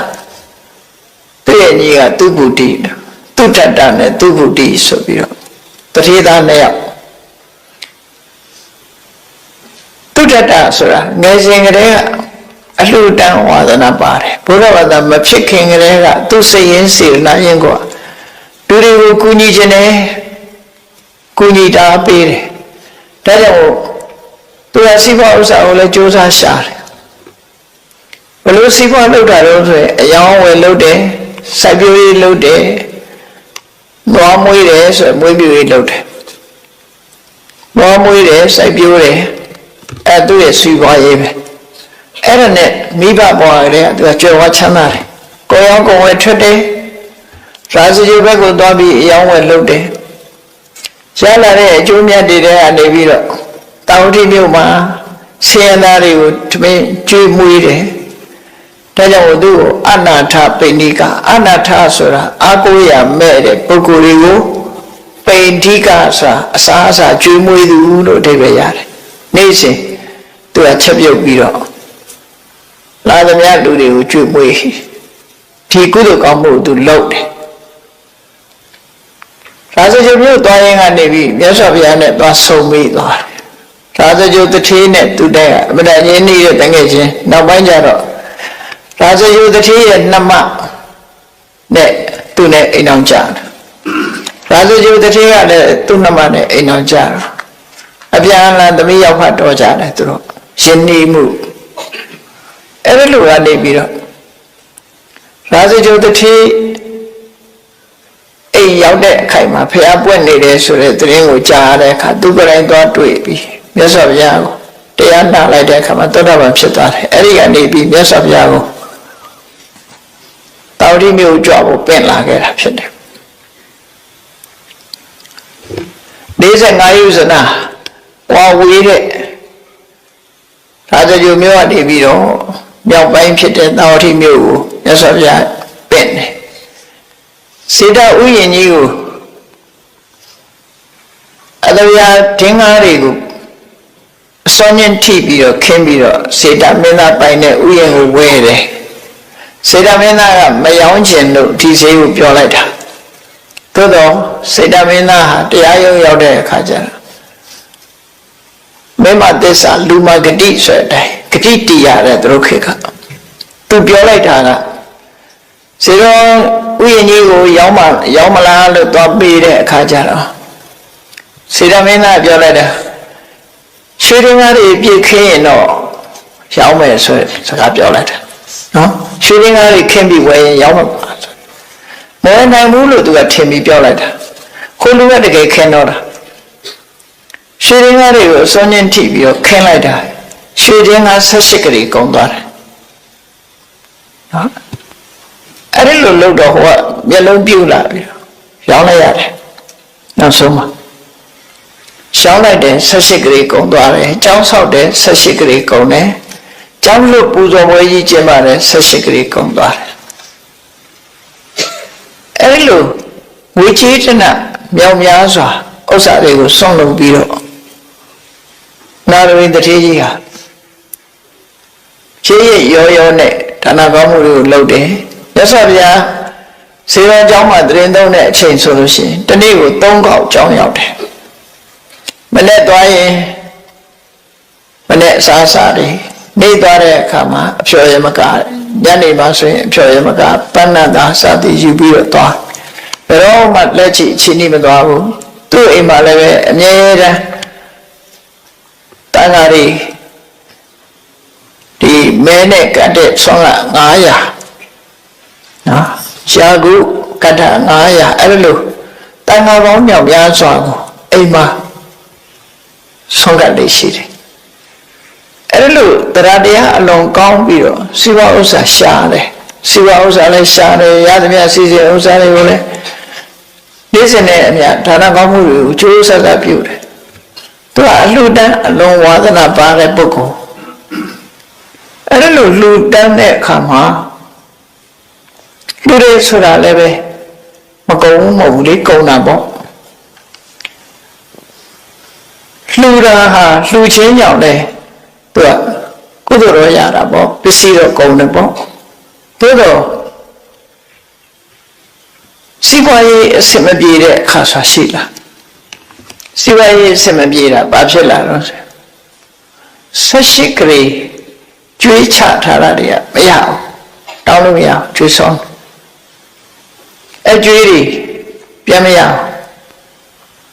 သူ့ရဲ့ညီကသူဖုတိသူထတ္တနဲ့သူဖုတိဆိုပြီးတော့တထေးသားနှစ်ယောက်သူထတ္တဆိုတာငယ်စဉ်ကတည်းကအလှူဒန်းဝါဒနာပါတယ်ဘုရားဘာသာမဖြစ်ခင်ကတည်းကသူစိတ်ရင်းစေနာရင်းက လူတွေကိုကူညီခြင်းနဲ့ကူညီတာပေးတယ်ဒါကြောင့်သူကစီးပွားဥစ္စာကိုလည်းကြိုးစားရှာတယ်ဘယ်လိုစီးပွားလုပ်တာလဲဆိုရင်အယောင်းဝယ်လုပ်တယ်စိုက်ပျိုးရေးလုပ်တယ်နွားမွေးတယ်ဆိုမွေးမြူရေးလုပ်တယ်နွားမွေးတယ်စိုက်ပျိုးတယ်သူ့ရဲ့စီးပွားရေးပဲအဲ့ဒါနဲ့မိဘဘဝကလေးကသူကကြွယ်ဝချမ်းသာတယ်ကိုယ်ရောကိုယ်ဝယ်ထွက်တယ်ရာဇဂိဘက်ကိုသွားပြီးအယောင်းဝယ်လုပ်တယ်ရလာတဲ့အကျိုးမြတ်တွေကနေပြီးတော့တောင်တိမြို့မှာဆင်းရဲသားတွေကိုတမင်ကျွေးမွေးတယ်ဒါကြောင့်သူ့ကိုအနာထပိဏိကအနာထဆိုတာအာကိုရမဲ့တဲ့ပုဂ္ဂိုလ်တွေကိုပိဋိကဆိုတာအစာအစာကျွေးမွေးသူလို့အဓိပ္ပာယ်ရတယ်နေ့စဉ်သူကချက်ပြုတ်ပြီးတော့လာသမျှလူတွေကိုကျွေးမွေးဒီကုသိုလ်ကောင်းမှုသူလုပ်တယ်ရာဇဂိမြို့သွားရင်ကနေပြီးမြတ်စွာဘုရားနဲ့သွားဆုံမိသွားတယ်ရာဇဂိတထေးနဲ့သူတဲ့ကအမှန်တန်ရင်းနှီးတဲ့တငယ်ချင်းနောက်ပိုင်းကျတော့ရာဇဂိတထေးရဲ့နှမနဲ့သူနဲ့အိမ်အောင်ကြတယ်ရာဇဂိတထေးကလည်းသူ့နှမနဲ့အိမ်အောင်ကြတယ်အပြန်အလှန်သမီးရောက်ဖတ်တော်ကြတယ်သူတို့ရှင်နှီးမှုအဲ့ဒီလိုကနေပြီးတော့ရာဇဂိတထေးအိမ်ရောက်တဲ့အခိုက်မှာဖះပွက်နေတယ်ဆိုတဲ့သတင်းကိုကြားရတဲ့အခါသူကိုယ်တိုင်သွားတွေ့ပြီးမြတ်စွာဘုရားကိုတရားနာလိုက်တဲ့အခါမှာသောတာပန်ဖြစ်သွားတယ်အဲ့ဒီကနေပြီးမြတ်စွာဘုရားကိုတောင်တိမြို့ကြွဖို့ပင့်လာခဲ့တာဖြစ်တယ်45 ရုဇနာဝါဝေးတဲ့ရာဇဂိမြို့ကနေပြီးတော့မြောက်ပိုင်းဖြစ်တဲ့တောင်တိမြို့ကိုမြတ်စွာဘုရားပင့်တယ်စေတဥယျာဉ်ကြီးကိုအတရာဒင်းကားတွေကိုအစောညှင်းထိပြီးတော့ခင်းပြီးတော့စေတမင်းသားပိုင်တဲ့ဥယျာဉ်ကိုဝဲတယ်စေတမင်းသားကမယောင်းချင်လို့ဒီဈေးကိုပြောလိုက်တာသို့တော့စေတမင်းသားဟာတရားရုံးရောက်တဲ့အခါကျတော့မေမသစ္စာလူမဂတိဆိုတဲ့အတိုင်းဂတိတည်ရတဲ့သူတို့ခေတ်ကသူပြောလိုက်တာကစေတော်ဥယျာဉ်ကြီးကိုရောက်မလားလို့သွားပေးတဲ့အခါကျတော့စေတမင်းသားပြောလိုက်တာရွှေရင်းကားတွေပြည့်ခင်းရင်တော့ရောက်မယ်ဆိုတဲ့စကားပြောလိုက်တာနော်ရွှေရင်းကားတွေခင်းပြီးဝယ်ရင်ရောက်မှာမဝယ်နိုင်ဘူးလို့သူကထင်ပြီးပြောလိုက်တာခုလူကတကယ်ခင်းတော့တာရွှေရင်းကားတွေကိုအစွန်းချင်းထိပြီးတော့ခင်းလိုက်တာရွှေရင်းကား18ကလေးကုန်သွားတယ်နော်အဲ့ဒီလိုလုပ်တော့ဟိုကမျက်လုံးပြူလာပြီးရောင်းလိုက်ရတယ်နောက်ဆုံးမှာရှောင်းလိုက်တယ်18ကလေးကုန်သွားတယ်ကျောင်းဆောက်တယ်18ကလေးကုန်တယ်ကျောင်းလွတ်ပူဇော်ပွဲကြီးကျင်းပါတယ်18ကလေးကုန်သွားတယ်အဲ့ဒီလိုဝိချေတနာမြောင်များစွာဥစ္စာတွေကိုဆွန့်လုံပြီးတော့နာရဝိတထေးကြီးဟာခြေရရောနဲ့ဒါနကောင်းမှုတွေကိုလုပ်တယ်မြတ်စွာဘုရားစေတော်ကျောင်းမှာတရင်သုံးတဲ့အချိန်ဆိုလို့ရှိရင်တနေ့ကို3ခေါက်ကျောင်းရောက်တယ်မနေ့သွားရင်မနေ့အစားစားတယ်နေ့သွားတဲ့အခါမှာအဖျော်ရမကညနေမှဆိုရင်အဖျော်ရမကပဏ္ဏတာစသည်ယူပြီးတော့သွားဘယ်တော့မှလက်ချအချင်းကြီးမသွားဘူးသူ့အိမ်မှာလည်းပဲအမြဲတမ်းတန်ဃာတွေဒီမဲနဲ့ကတ်တဲ့ဆွမ်းက900နော်ရှာကုကတ္ထ900အဲ့လိုတန်ဃာပေါင်းမြောက်များစွာကိုအိမ်မှာဆုံးကတ်လေးရှိတယ်အဲ့လိုတရားတရားအလုံးကောင်းပြီးတော့စိဝဥစ္စာရှာတယ်စိဝဥစ္စာလည်းရှာတယ်ရသမျှစီစဉ်ဥစ္စာတွေကိုလည်းနေ့စဉ်နဲ့အမျှဒါနကောင်းမှုတွေကိုကြိုးစားပြုတယ်သူကအလှူဒန်းအလုံးဝါသနာပါတဲ့ပုဂ္ဂိုလ်အဲ့လိုလှူဒန်းတဲ့အခါမှာလူတွေဆိုတာလည်းပဲမကုံဘူးမဟုတ်ဘူးလေကုံတာပေါ့လှူတာဟာလှူခြင်းကြောင့်လေသူကကုသိုလ်တော့ရတာပေါ့ပစ္စည်းတော့ကုံတယ်ပေါ့သို့တော့စီးပွားရေးအဆင်မပြေတဲ့အခါဆိုရှိလားစီးပွားရေးအဆင်မပြေတာဘာဖြစ်လာတော့18ကလေးကျွေးချထားတာတွေကမရအောင်တောင်းလို့မရအောင်ကျွေးဆောင်အကျွေးတွေ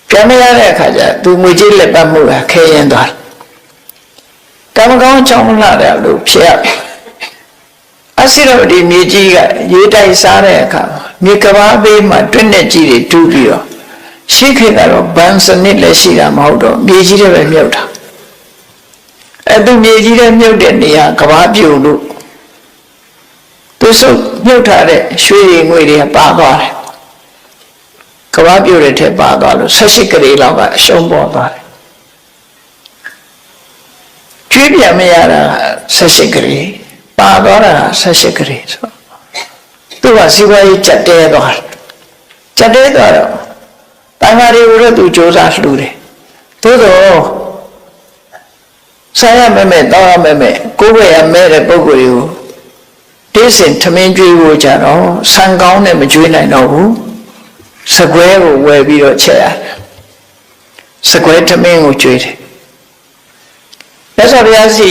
ပြန်မရတဲ့အခါကျသူငွေကြေးလက်ပတ်မှုကခဲရင်သွားတယ်ကံမကောင်းကြောင့်လာတယ်လို့ဖြစ်ရအစိရဝတီမြေကြီးကရေတိုက်စားတဲ့အခါမြေကဘာဘေးမှာတွင်းနဲ့ကြီးတွေတူးပြီးတော့ရှိခေကတော့ဗန်စနစ်လည်းရှိတာမဟုတ်တော့မြေကြီးတွေပဲမြုပ်တာသူမြေကြီးတွေမြုပ်တဲ့နေရာကဘာပြုတ်လို့သူစုပ်မြုပ်ထားတဲ့ရွှေငွေတွေပါသွားတယ်ကဘာပြုတ်တဲ့ထက်ပါသွားလို့18ကလေးလောက်ကအရှုံးပေါ်သွားတယ်ကျွေးပြန်မရတာ18ကလေးပါသွားတာ18ကလေးဆိုသူကစီးပွားရေးကြက်တဲသွားတော့တန်ခါတွေကိုတော့သူစ조사လှူတယ်သို့တော့စားရမဲ့တောင်းရမဲ့ကိုယ်ပဲရမဲ့တဲ့ပုဂ္ဂိုလ်တွေကိုတေးစင်ထမင်းကျွေးဖို့ကြတော့ဆံကောင်းနဲ့မကျွေးနိုင်တော့ဘူးစကွဲကိုဝယ်ပြီးတော့ချက်ရတယ်စကွဲထမင်းကိုကျွေးတယ်မြတ်စွာဘုရားစီ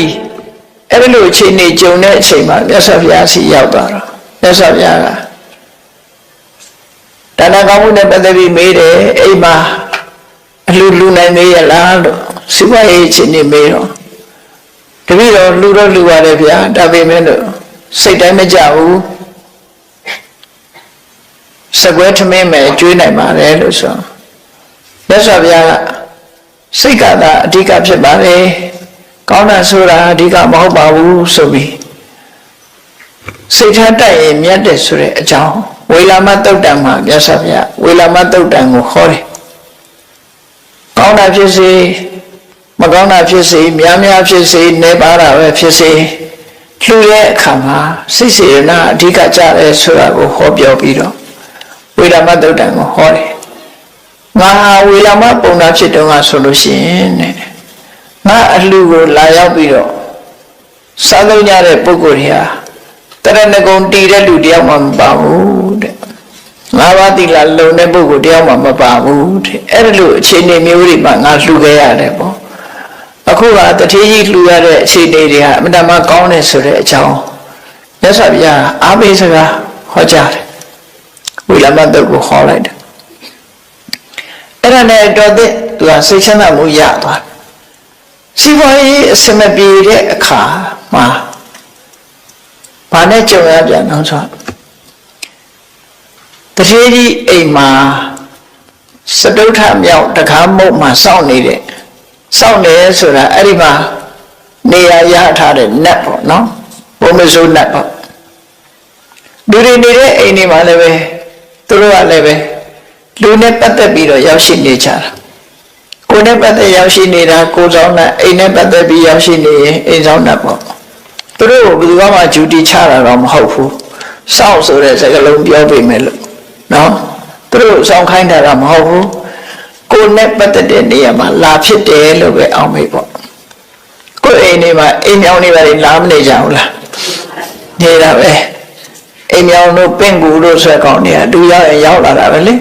အဲ့လိုအခြေအနေကြုံတဲ့အချိန်မှာမြတ်စွာဘုရားစီရောက်သွားတော့မြတ်စွာဘုရားကဒါနကောင်းမှုနဲ့ပတ်သက်ပြီးမေးတယ်အိမ်မှာအလူနိုင်မေးရလားလို့စီပွားရေးအခြေအနေမေးတော့တပည့်တော်လူရတယ်ဗျာဒါပေမဲ့လို့စိတ်တိုင်းမကြဘူးစကွဲထမင်းမယ်ကျွေးနိုင်ပါတယ်လို့ဆိုမြတ်စွာဘုရားကစိတ်ကသာအဓိကဖြစ်ပါတယ်ကောင်းတာဆိုတာအဓိကမဟုတ်ပါဘူးဆိုပြီးစိတ်ထားတိုက်ရင်မြတ်တယ်ဆိုတဲ့အကြောင်းဝေလာမသုတ်တံမှာမြတ်စွာဘုရားဝေလာမသုတ်တံကိုဟောတယ်ကောင်းတာဖြစ်စေမကောင်းတာဖြစ်စေများဖြစ်စေနေပါတာပဲဖြစ်စေလှူတဲ့အခါမှာစိတ်စေရနာအဓိကကြတယ်ဆိုတာကိုဟောပြောပြီးတော့ဝေလာမသုတ်တံကိုဟောတယ်ငါဝေလာမပုံနာဖြစ်တော့ကဆိုလို့ရှိရင်တဲ့ငါအလှကိုလာရောက်ပြီးတော့စားသုံးကြတဲ့ပုဂ္ဂိုလ်တွေဟာတရဏဂုံတည်တဲ့လူတယောက်မှမပါဘူးတဲ့ငါးပါးသီလလုံတဲ့ပုဂ္ဂိုလ်တယောက်မှမပါဘူးတဲ့အဲ့ဒီလိုအခြေအနေမျိုးတွေမှာငါလှူခဲ့ရတယ်ပေါ့အခုကတထေးကြီးလှူရတဲ့အခြေအနေတွေကအမှန်တမ်းကောင်းတယ်ဆိုတဲ့အကြောင်းမြတ်စွာဘုရားအားပေးစကားဟောကြားတယ်ဝိလမတုတ်ကိုဟောလိုက်တယ်အဲ့ဒါနဲ့တော်တဲ့သူကစိတ်ချမ်းသာမှုရသွားတယ်စီးပွားရေးအစမပြေတဲ့အခါမှာဘာနဲ့ကြုံရပြန်အောင်ဆိုတထေးကြီးအိမ်မှာစတုထမြောက်တကားမုတ်မှာစောင့်နေဆိုတာအဲ့ဒီမှာနေရာရထားတဲ့နတ်ပေါ့နော်ဘုံမစိုးနတ်ပေါ့လူတွေနေတဲ့အိမ်တွေမှာလည်းပဲသူတို့ကလည်းပဲလူနဲ့ပတ်သက်ပြီးတော့ရောက်ရှိနေကြတာကိုယ်နဲ့ပတ်သက်ရောက်ရှိနေတာကိုယ်ဆောင်နဲ့အိမ်နဲ့ပတ်သက်ပြီးရောက်ရှိနေရင်အိမ်ဆောင်နဲ့ပေါ့သူတို့ကိုဘယ်သူမှဂျူတီချတာတော့မဟုတ်ဘူးစောင့်ဆိုတဲ့စကားလုံးပြောပေးမယ်လို့နော်သူတို့စောင့်ခိုင်းတာတော့မဟုတ်ဘူးကိုယ်နဲ့ပတ်သက်တဲ့နေရာမှာလာဖြစ်တယ်လို့ပဲအောင်မေးပေါ့ကိုယ်အိမ်နေမှာအိမ်မြောင်နေပါလေလာမနေကြဘူးလားနေတာပဲအိမ်မြောင်တို့ပင့်ကူတို့ဆွဲကောင်းနေတာတူရောက်လာတာပဲလေ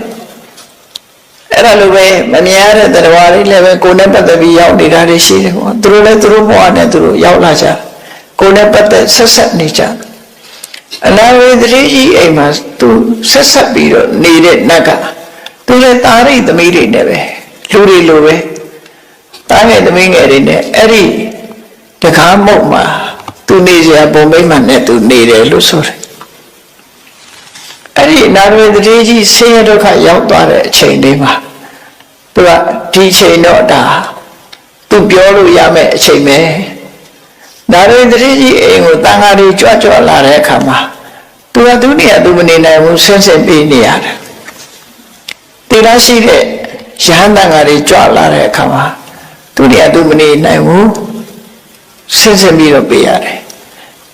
အဲ့ဒါလိုပဲမမြင်ရတဲ့တရားတွေလည်းပဲကိုယ်နဲ့ပတ်သက်ပြီးရောက်နေတာတွေရှိတယ်ပေါ့သူတို့လည်းသူတို့ဘဝနဲ့သူတို့ရောက်လာကြကိုယ်နဲ့ပတ်သက်ဆက်နေကြအနာဝေဒတိကြီးအိမ်မှာသူဆက်ပြီးတော့နေတဲ့နတ်ကသူလည်းတာရိသမီးတွေနဲ့ပဲလူတွေလိုပဲတားငယ်သမီးငယ်တွေနဲ့အဲ့ဒီတကားမုတ်မှာသူနေစရာပုံမိမ့်မှနဲ့သူနေတယ်လို့ဆိုတယ်အဲ့ဒီနာရဝေဒတိကြီးဆင်းရဲဒုက္ခရောက်သွားတဲ့အချိန်လေးမှာသူကဒီချိန်တော့ဒါသူပြောလို့ရမယ့်အချိန်ပဲနာရဝေဒတိကြီးအိမ်ကိုတန်ခါးတွေကြွလာတဲ့အခါမှာသူကသူနေရသူမနေနိုင်ဘူးဆင်းပေးနေရတယ်တိရရှိတဲ့ရဟန်းတန်ခါးတွေကြွလာတဲ့အခါမှာသူနေရသူမနေနိုင်ဘူးဆင်းပြီးတော့ပေးရတယ်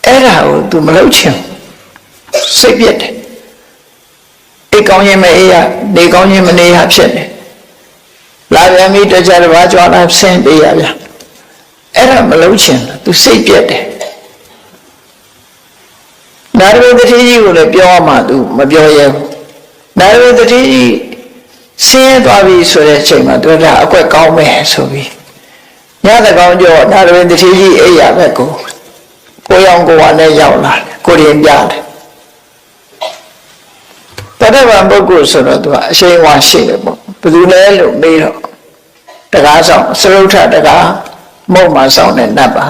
အဲ့ဒါကိုသူမလုပ်ချင်စိတ်ပြတ်တယ်အိတ်ကောင်းရင်မအေးရနေကောင်းရင်မနေရဖြစ်တယ်လာပြန်ပြီးတကြတစ်ပါးကြွလာဆင်းပေးရဗျအဲ့ဒါမလုပ်ချင်သူစိတ်ပြတ်တယ်နာရဝေဒတိကြီးကိုလည်းပြောမှသူမပြောရဘူးနာရဝေဒတိကြီးဆင်းရဲသွားပြီဆိုတဲ့အချိန်မှာသူကအကွက်ကောင်းမယ်ဆိုပြီးညသကောင်းကြောနာရဝေဒတိကြီးအိယာဘက်ကိုရောင်ကိုဝါနဲ့ရောက်လာတယ်ကိုရင်ပြတယ် တတ္တဗံပုဂ္ဂိုလ်ဆိုတော့သူကအရှိန်ဝါရှိတယ်ပေါ့ဘယ်သူလဲလို့မေးတော့တကားဆောင်စရုထတကားမုံမှာဆောင်တဲ့နတ်ပါ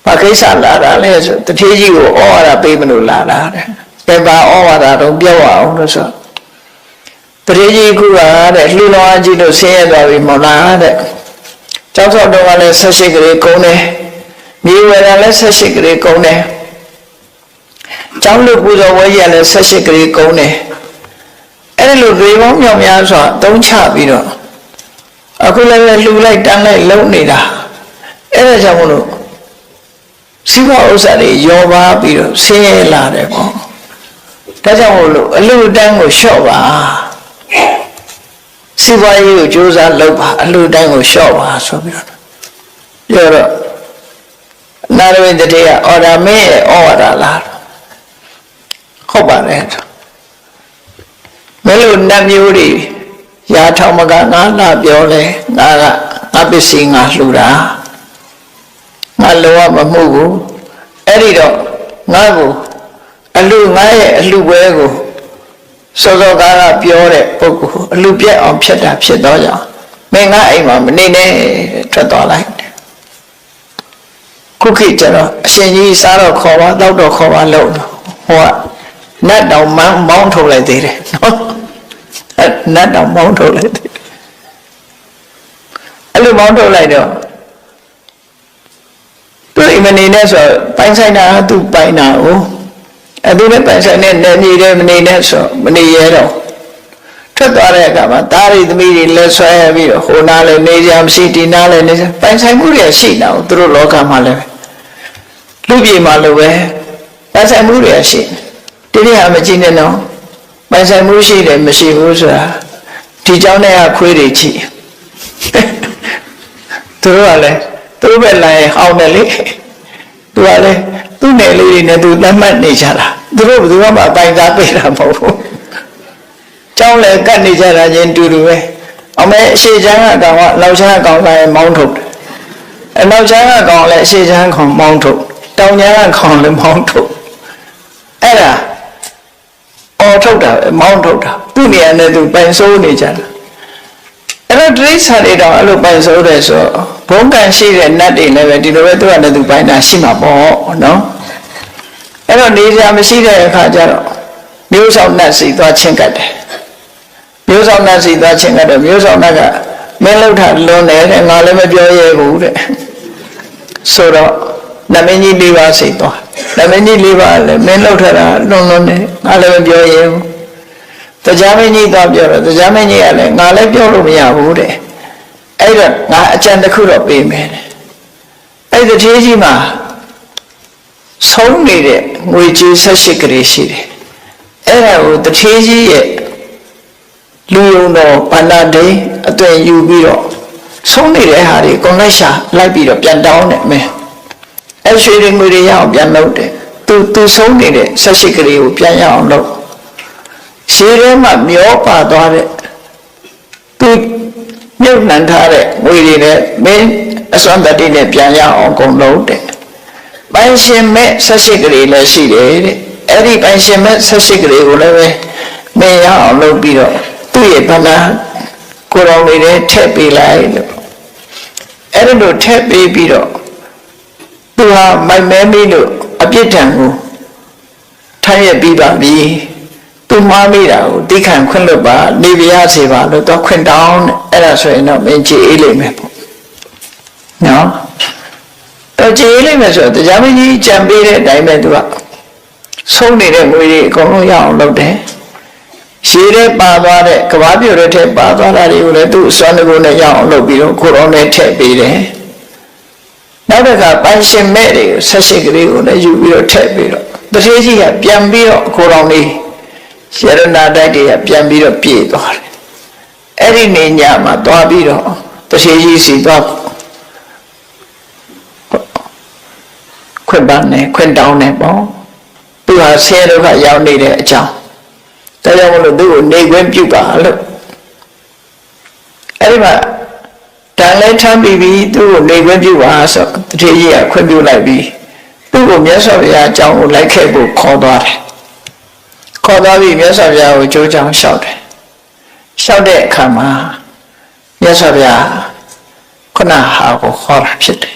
ဘာကိစ္စလာတာလဲဆိုတထေးကြီးကိုဩဝါဒပေးမလို့လာတာတဲ့ဘယ်ပါဩဝါဒတော့ပြောအောင်လို့ဆိုတထေးကြီးကတဲ့လှူလောင်းကြီးတို့ဆင်းရဲသွားပြီမဟုတ်လားတဲ့ကျောင်းဆောက်တော့ကလည်း18ကလေးကုန်းတယ်မြေဝယ်တာလည်း18ကလေးကုန်းတယ်ကျောင်းလူပူဇော်ဝဲကြီးလည်း18ကလေးကုန်းတယ်အဲ့လိုတွေပေါင်းမြောက်များစွာသုံးချပြီးတော့အခုလည်းလှူလိုက်တန်းလိုက်လုံးနေတာအဲ့ဒါကြောင့်မလို့စီးပွားဥစ္စာတွေရောပါပြီးတော့ဆင်းရဲလာတယ်ပေါ့ဒါကြောင့်မလို့အလှူတန်းကိုလျှော့ပါစီးပွားရေးကိုကြိုးစားလုပ်ပါအလှူတန်းကိုလျှော့ပါဆိုပြီးတော့ပြောတော့နာရဝိတ္တေကအော်ဒါမင်းရဲ့ဩဝါဒလားဟုတ်ပါတယ်မလို့နတ်မျိုးတွေရာထောင်မကငါလာပြောလဲငါပစ္စည်းငါလှူတာငါလောကမမှုဘူးအဲ့ဒီတော့ငါကိုအလှငါရဲ့အလှပွဲကိုစောစောကားကပြောတဲ့ပုဂ္ဂိုလ်အလှပြက်အောင်ဖြစ်တာဖြစ်တော့ကြောင့်မင်းငါအိမ်မှာမနေနဲ့ထွက်သွားလိုက်ခုခေတ်ကျတော့အရှင်ကြီးစားတော့ခေါ်ပါတောက်တော့ခေါ်ပါလို့ဟိုကနတ်တောင်မောင်းထုတ်လိုက်သေးတယ်နော်နတ်တောင်မောင်းထုတ်လိုက်သေးတယ်အဲ့လိုမောင်းထုတ်လိုက်တော့သူအိမ်မနေနဲ့ဆိုပိုင်ဆိုင်တာသူပိုင်တာကိုသူနဲ့ပိုင်ဆိုင်တဲ့နေမြေတွေမနေနဲ့ဆိုမနေရတော့ထွက်သွားတဲ့အခါမှာသားရီသမီးတွေလက်ဆွဲပြီးတော့ဟိုနားလည်းနေကြမရှိဒီနားလည်းနေပိုင်ဆိုင်မှုတွေရှိတာကိုသူတို့လောကမှာလည်းလူပြည်မှာလိုပဲပိုင်ဆိုင်မှုတွေရှိဒီနေ့ဟာမကြည့်နဲ့နော်ပိုင်ဆိုင်မှုရှိတယ်မရှိဘူးဆိုတာဒီเจ้าနဲ့ကခွေးတွေကြည့်သူတို့ကလည်းသူတို့ပဲလာရင်ဟောင်းတယ်လေသူကလည်းသူ့နယ်လေးတွေနဲ့သူသတ်မှတ်နေကြတာသူတို့ဘယ်သူမှပိုင်စားပေးတာမဟုတ်ဘူးเจ้าလည်းကတ်နေကြတာချင်းတူတူပဲအမေအရှိချမ်းကကောင်ကလောက်ချမ်းကောင်လာရင်မောင်းထုတ်တယ်အနောက်ချမ်းကကောင်လည်းအရှိချမ်းကောင်မောင်းထုတ်တောင်ချမ်းကကောင်လည်းမောင်းထုတ်အဲ့ဒါအော်ထုတ်တာမောင်းထုတ်တာသူ့နေရာနဲ့သူပိုင်စိုးနေကြတာအဲ့တော့တိရစ္ဆာန်တွေတော့အဲ့လိုပိုင်စိုးတယ်ဆိုဘုံကံရှိတဲ့နတ်တွေလည်းပဲဒီလိုပဲသူကလည်းသူပိုင်တာရှိမှာပေါ့နော်အဲ့တော့နေရာမရှိတဲ့အခါကျတော့မျိုးဆောင်နတ်စီသွားချင်းကတ်တယ်မျိုးဆောင်နတ်စီသွားချင်းကတ်တော့မျိုးဆောင်နတ်ကမင်းလှုပ်တာလွန်တယ်တဲ့ငါလည်းမပြောရဲဘူးတဲ့ဆိုတော့နမင်းကြီး၄ပါးစိတ်သွားနမင်းကြီး၄ပါးလည်းမင်းလှုပ်ထတာလွန်တယ်ငါလည်းမပြောရဲဘူးတရားမင်းကြီးသွားပြောတော့တရားမင်းကြီးကလည်းငါလည်းပြောလို့မရဘူးတဲ့အဲ့တော့ငါအကြံတစ်ခုတော့ပေးမယ်တဲ့အဲ့ဒီတထေးကြီးမှာဆုံးနေတဲ့ငွေကြေး18ကလေးရှိတယ်အဲ့ဒါကိုတထေးကြီးရဲ့လူယုံတော်ဘာနာဒေအသွင်ယူပြီးတော့ဆုံးနေတဲ့ဟာတွေကုန်လိုက်ရှာလိုက်ပြီးတော့ပြန်တောင်းတယ်မင်းအဲ့ရွှေတွေငွေတွေရအောင်ပြန်လုပ်တယ်သူဆုံးနေတဲ့18ကလေးကိုပြန်ရအောင်လုပ်ရှေးထဲမှာမျောပါသွားတဲ့သူမြုပ်နှံထားတဲ့ငွေတွေနဲ့မင်းအစွမ်းတတိနဲ့ပြန်ရအောင်ကုန်လုပ်တယ်ပိုင်ရှင်မဲ့18ကလေးလည်းရှိတယ်တဲ့အဲ့ဒီပိုင်ရှင်မဲ့18ကလေးကိုလည်းပဲမင်းရအောင်လုပ်ပြီးတော့သူ့ရဲ့ဗလာကိုယ်တော်လေးနဲ့ထည့်ပေးလိုက်လို့အဲ့ဒီလိုထည့်ပေးပြီးတော့သူဟာမိုက်မဲမီးလို့အပြစ်ဒဏ်ကိုထားရပြီးပါပြီသူမှားမိတာကိုတိခံခွင့်လွတ်ပါနေပြရစေပါလို့တော့ခွင့်တောင်းတယ်အဲ့ဒါဆိုရင်တော့မင်းကြည်အေးလိမ့်မယ်ပေါ့နော်တော့ကြည်အေးလိမ့်မယ်ဆိုတော့တရားမကြီးကြံပေးတဲ့အတိုင်းပဲသူကဆုံးနေတဲ့ငွေတွေအကုန်လုံးရအောင်လုပ်တယ်ရှည်တဲ့ပါသွားတဲ့ကဘာပြိုတဲ့ထက်ပါသွားတာတွေကိုလည်းသူ့စွမ်းတကူနဲ့ရအောင်လုပ်ပြီးတော့ကိုတော်နဲ့ထည့်ပေးတယ်နောက်တစ်ခါပိုင်ရှင်မဲ့တွေ18ကလေးကိုလည်းယူပြီးတော့ထည့်ပေးတော့တထေးကြီးကပြန်ပြီးတော့ကိုတော်လေးရတနာတိုက်တွေကပြန်ပြီးတော့ပြေးသွားတယ်အဲ့ဒီနေညမှာသွားပြီးတော့တထေးကြီးစီသွားခွင့်ပန်းနဲ့ခွင့်တောင်းနဲ့ပေါ့သူဟာဆဲဒုက္ခရောက်နေတဲ့အကြောင်းဒါကြောင့်မလို့သူ့ကိုနေခွင့်ပြုပါလို့အဲ့ဒီမှာတန်လဲထမ်းပြီးသူ့ကိုနေခွင့်ပြုပါဆိုတထေးကြီးကခွင့်ပြုလိုက်ပြီးသူ့ကိုမြတ်စွာဘုရားအကြောင်းကိုလိုက်ခဲ့ဖို့ခေါ်သွားတယ် ခေါ်သွားပြီးမြတ်စွာဘုရားကိုကြိုးကြောင်လျှောက်တယ်လျှောက်တဲ့အခါမှာမြတ်စွာဘုရားခုနဟာကိုခေါ်တာဖြစ်တယ်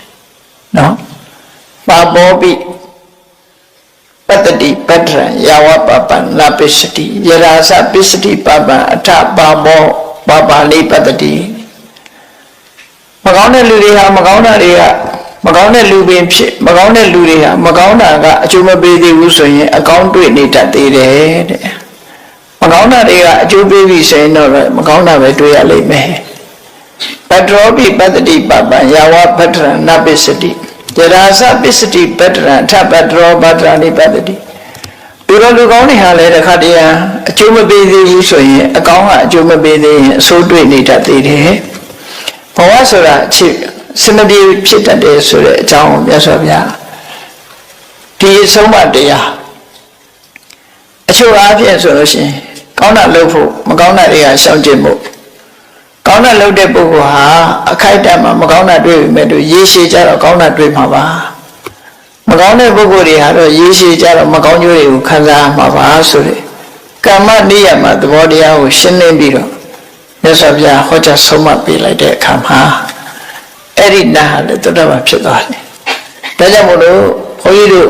နော်ပါဘောပိပတ္တိပတ္ထရယာဝပပံနာပစ္စတိယရာဇပစ္စတိပပံအထပါဘောပပါလိပတ္တိမကောင်းတဲ့လူတွေဟာမကောင်းတာတွေကမကောင်းတဲ့လူပင်ဖြစ်မကောင်းတဲ့လူတွေဟာမကောင်းတာကအကျိုးမပေးသေးဘူးဆိုရင်အကောင်းတွေ့နေတတ်သေးတယ်တဲ့မကောင်းတာတွေကအကျိုးပေးပြီဆိုရင်တော့မကောင်းတာပဲတွေ့ရလိမ့်မယ်ပတ္တောပိပတ္တိပပံယာဝပတ္ထရနာပစ္စတိယရာဇပစ္စတိပတ္ထရထပတ္တောပတ္ထရနိပတ္တိလူတော်လူကောင်းတွေဟာလည်းတစ်ခါတည်းအကျိုးမပေးသေးဘူးဆိုရင်အကောင်းကအကျိုးမပေးသေးရင်အဆိုးတွေ့နေတတ်သေးတယ်ဘဝဆိုတာအချစ်စမပြေဖြစ်တတ်တယ်ဆိုတဲ့အကြောင်းကိုမြတ်စွာဘုရားဒီအဆုံးအမတရားအချို့အားဖြင့်ဆိုလို့ရှိရင်ကောင်းတာလုပ်ဖို့မကောင်းတာတွေကရှောင်ကျဉ်ဖို့ကောင်းတာလုပ်တဲ့ပုဂ္ဂိုလ်ဟာအခိုက်အတန့်မှာမကောင်းတာတွေ့ပြီမဲ့သူရေရှည်ကြတော့ကောင်းတာတွေ့မှာပါမကောင်းတဲ့ပုဂ္ဂိုလ်တွေဟာတော့ရေရှည်ကြတော့မကောင်းကျိုးတွေကိုခံစားမှာပါဆိုတဲ့ကမ္မနိယမသဘောတရားကိုရှင်းလင်းပြီးတော့မြတ်စွာဘုရားဟောကြားဆုံးမပေးလိုက်တဲ့အခါမှာအဲ့ဒီနာဟာလည်းတတ္တဝဖြစ်သွားတယ်ဒါကြောင့်မို့လို့ဘုန်းကြီးတို့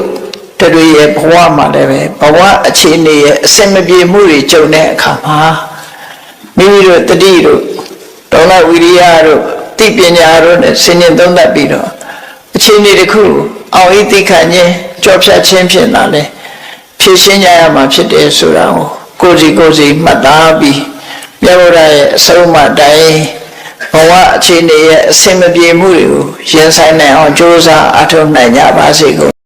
တို့ရဲ့ဘဝမှာလည်းပဲဘဝအခြေအနေရဲ့အစင်မပြေမှုတွေကြုံတဲ့အခါမှာမိမိတို့တတိတို့ဒေါနဝိရိယတို့သိပညာတို့နဲ့ဆင်ញင်သုံးသပ်ပြီးတော့အခြေအနေတစ်ခုအောင်ဤသိခဉ္ခြင်းကြောဖြတ်ခြင်းဖြစ်လာလဲဖြည့်ရှင်းကြရမှာဖြစ်တယ်ဆိုတာကိုကိုယ်စီမှတ်သားပြီးမြတ်ဗုဒ္ဓရဲ့အဆုံးအမတိုင်းဘဝအခြေအနေရဲ့အစင်မပြေမှုတွေကိုရင်ဆိုင်နိုင်အောင်ကြိုးစားအထောက်နိုင်ကြပါစေကုန်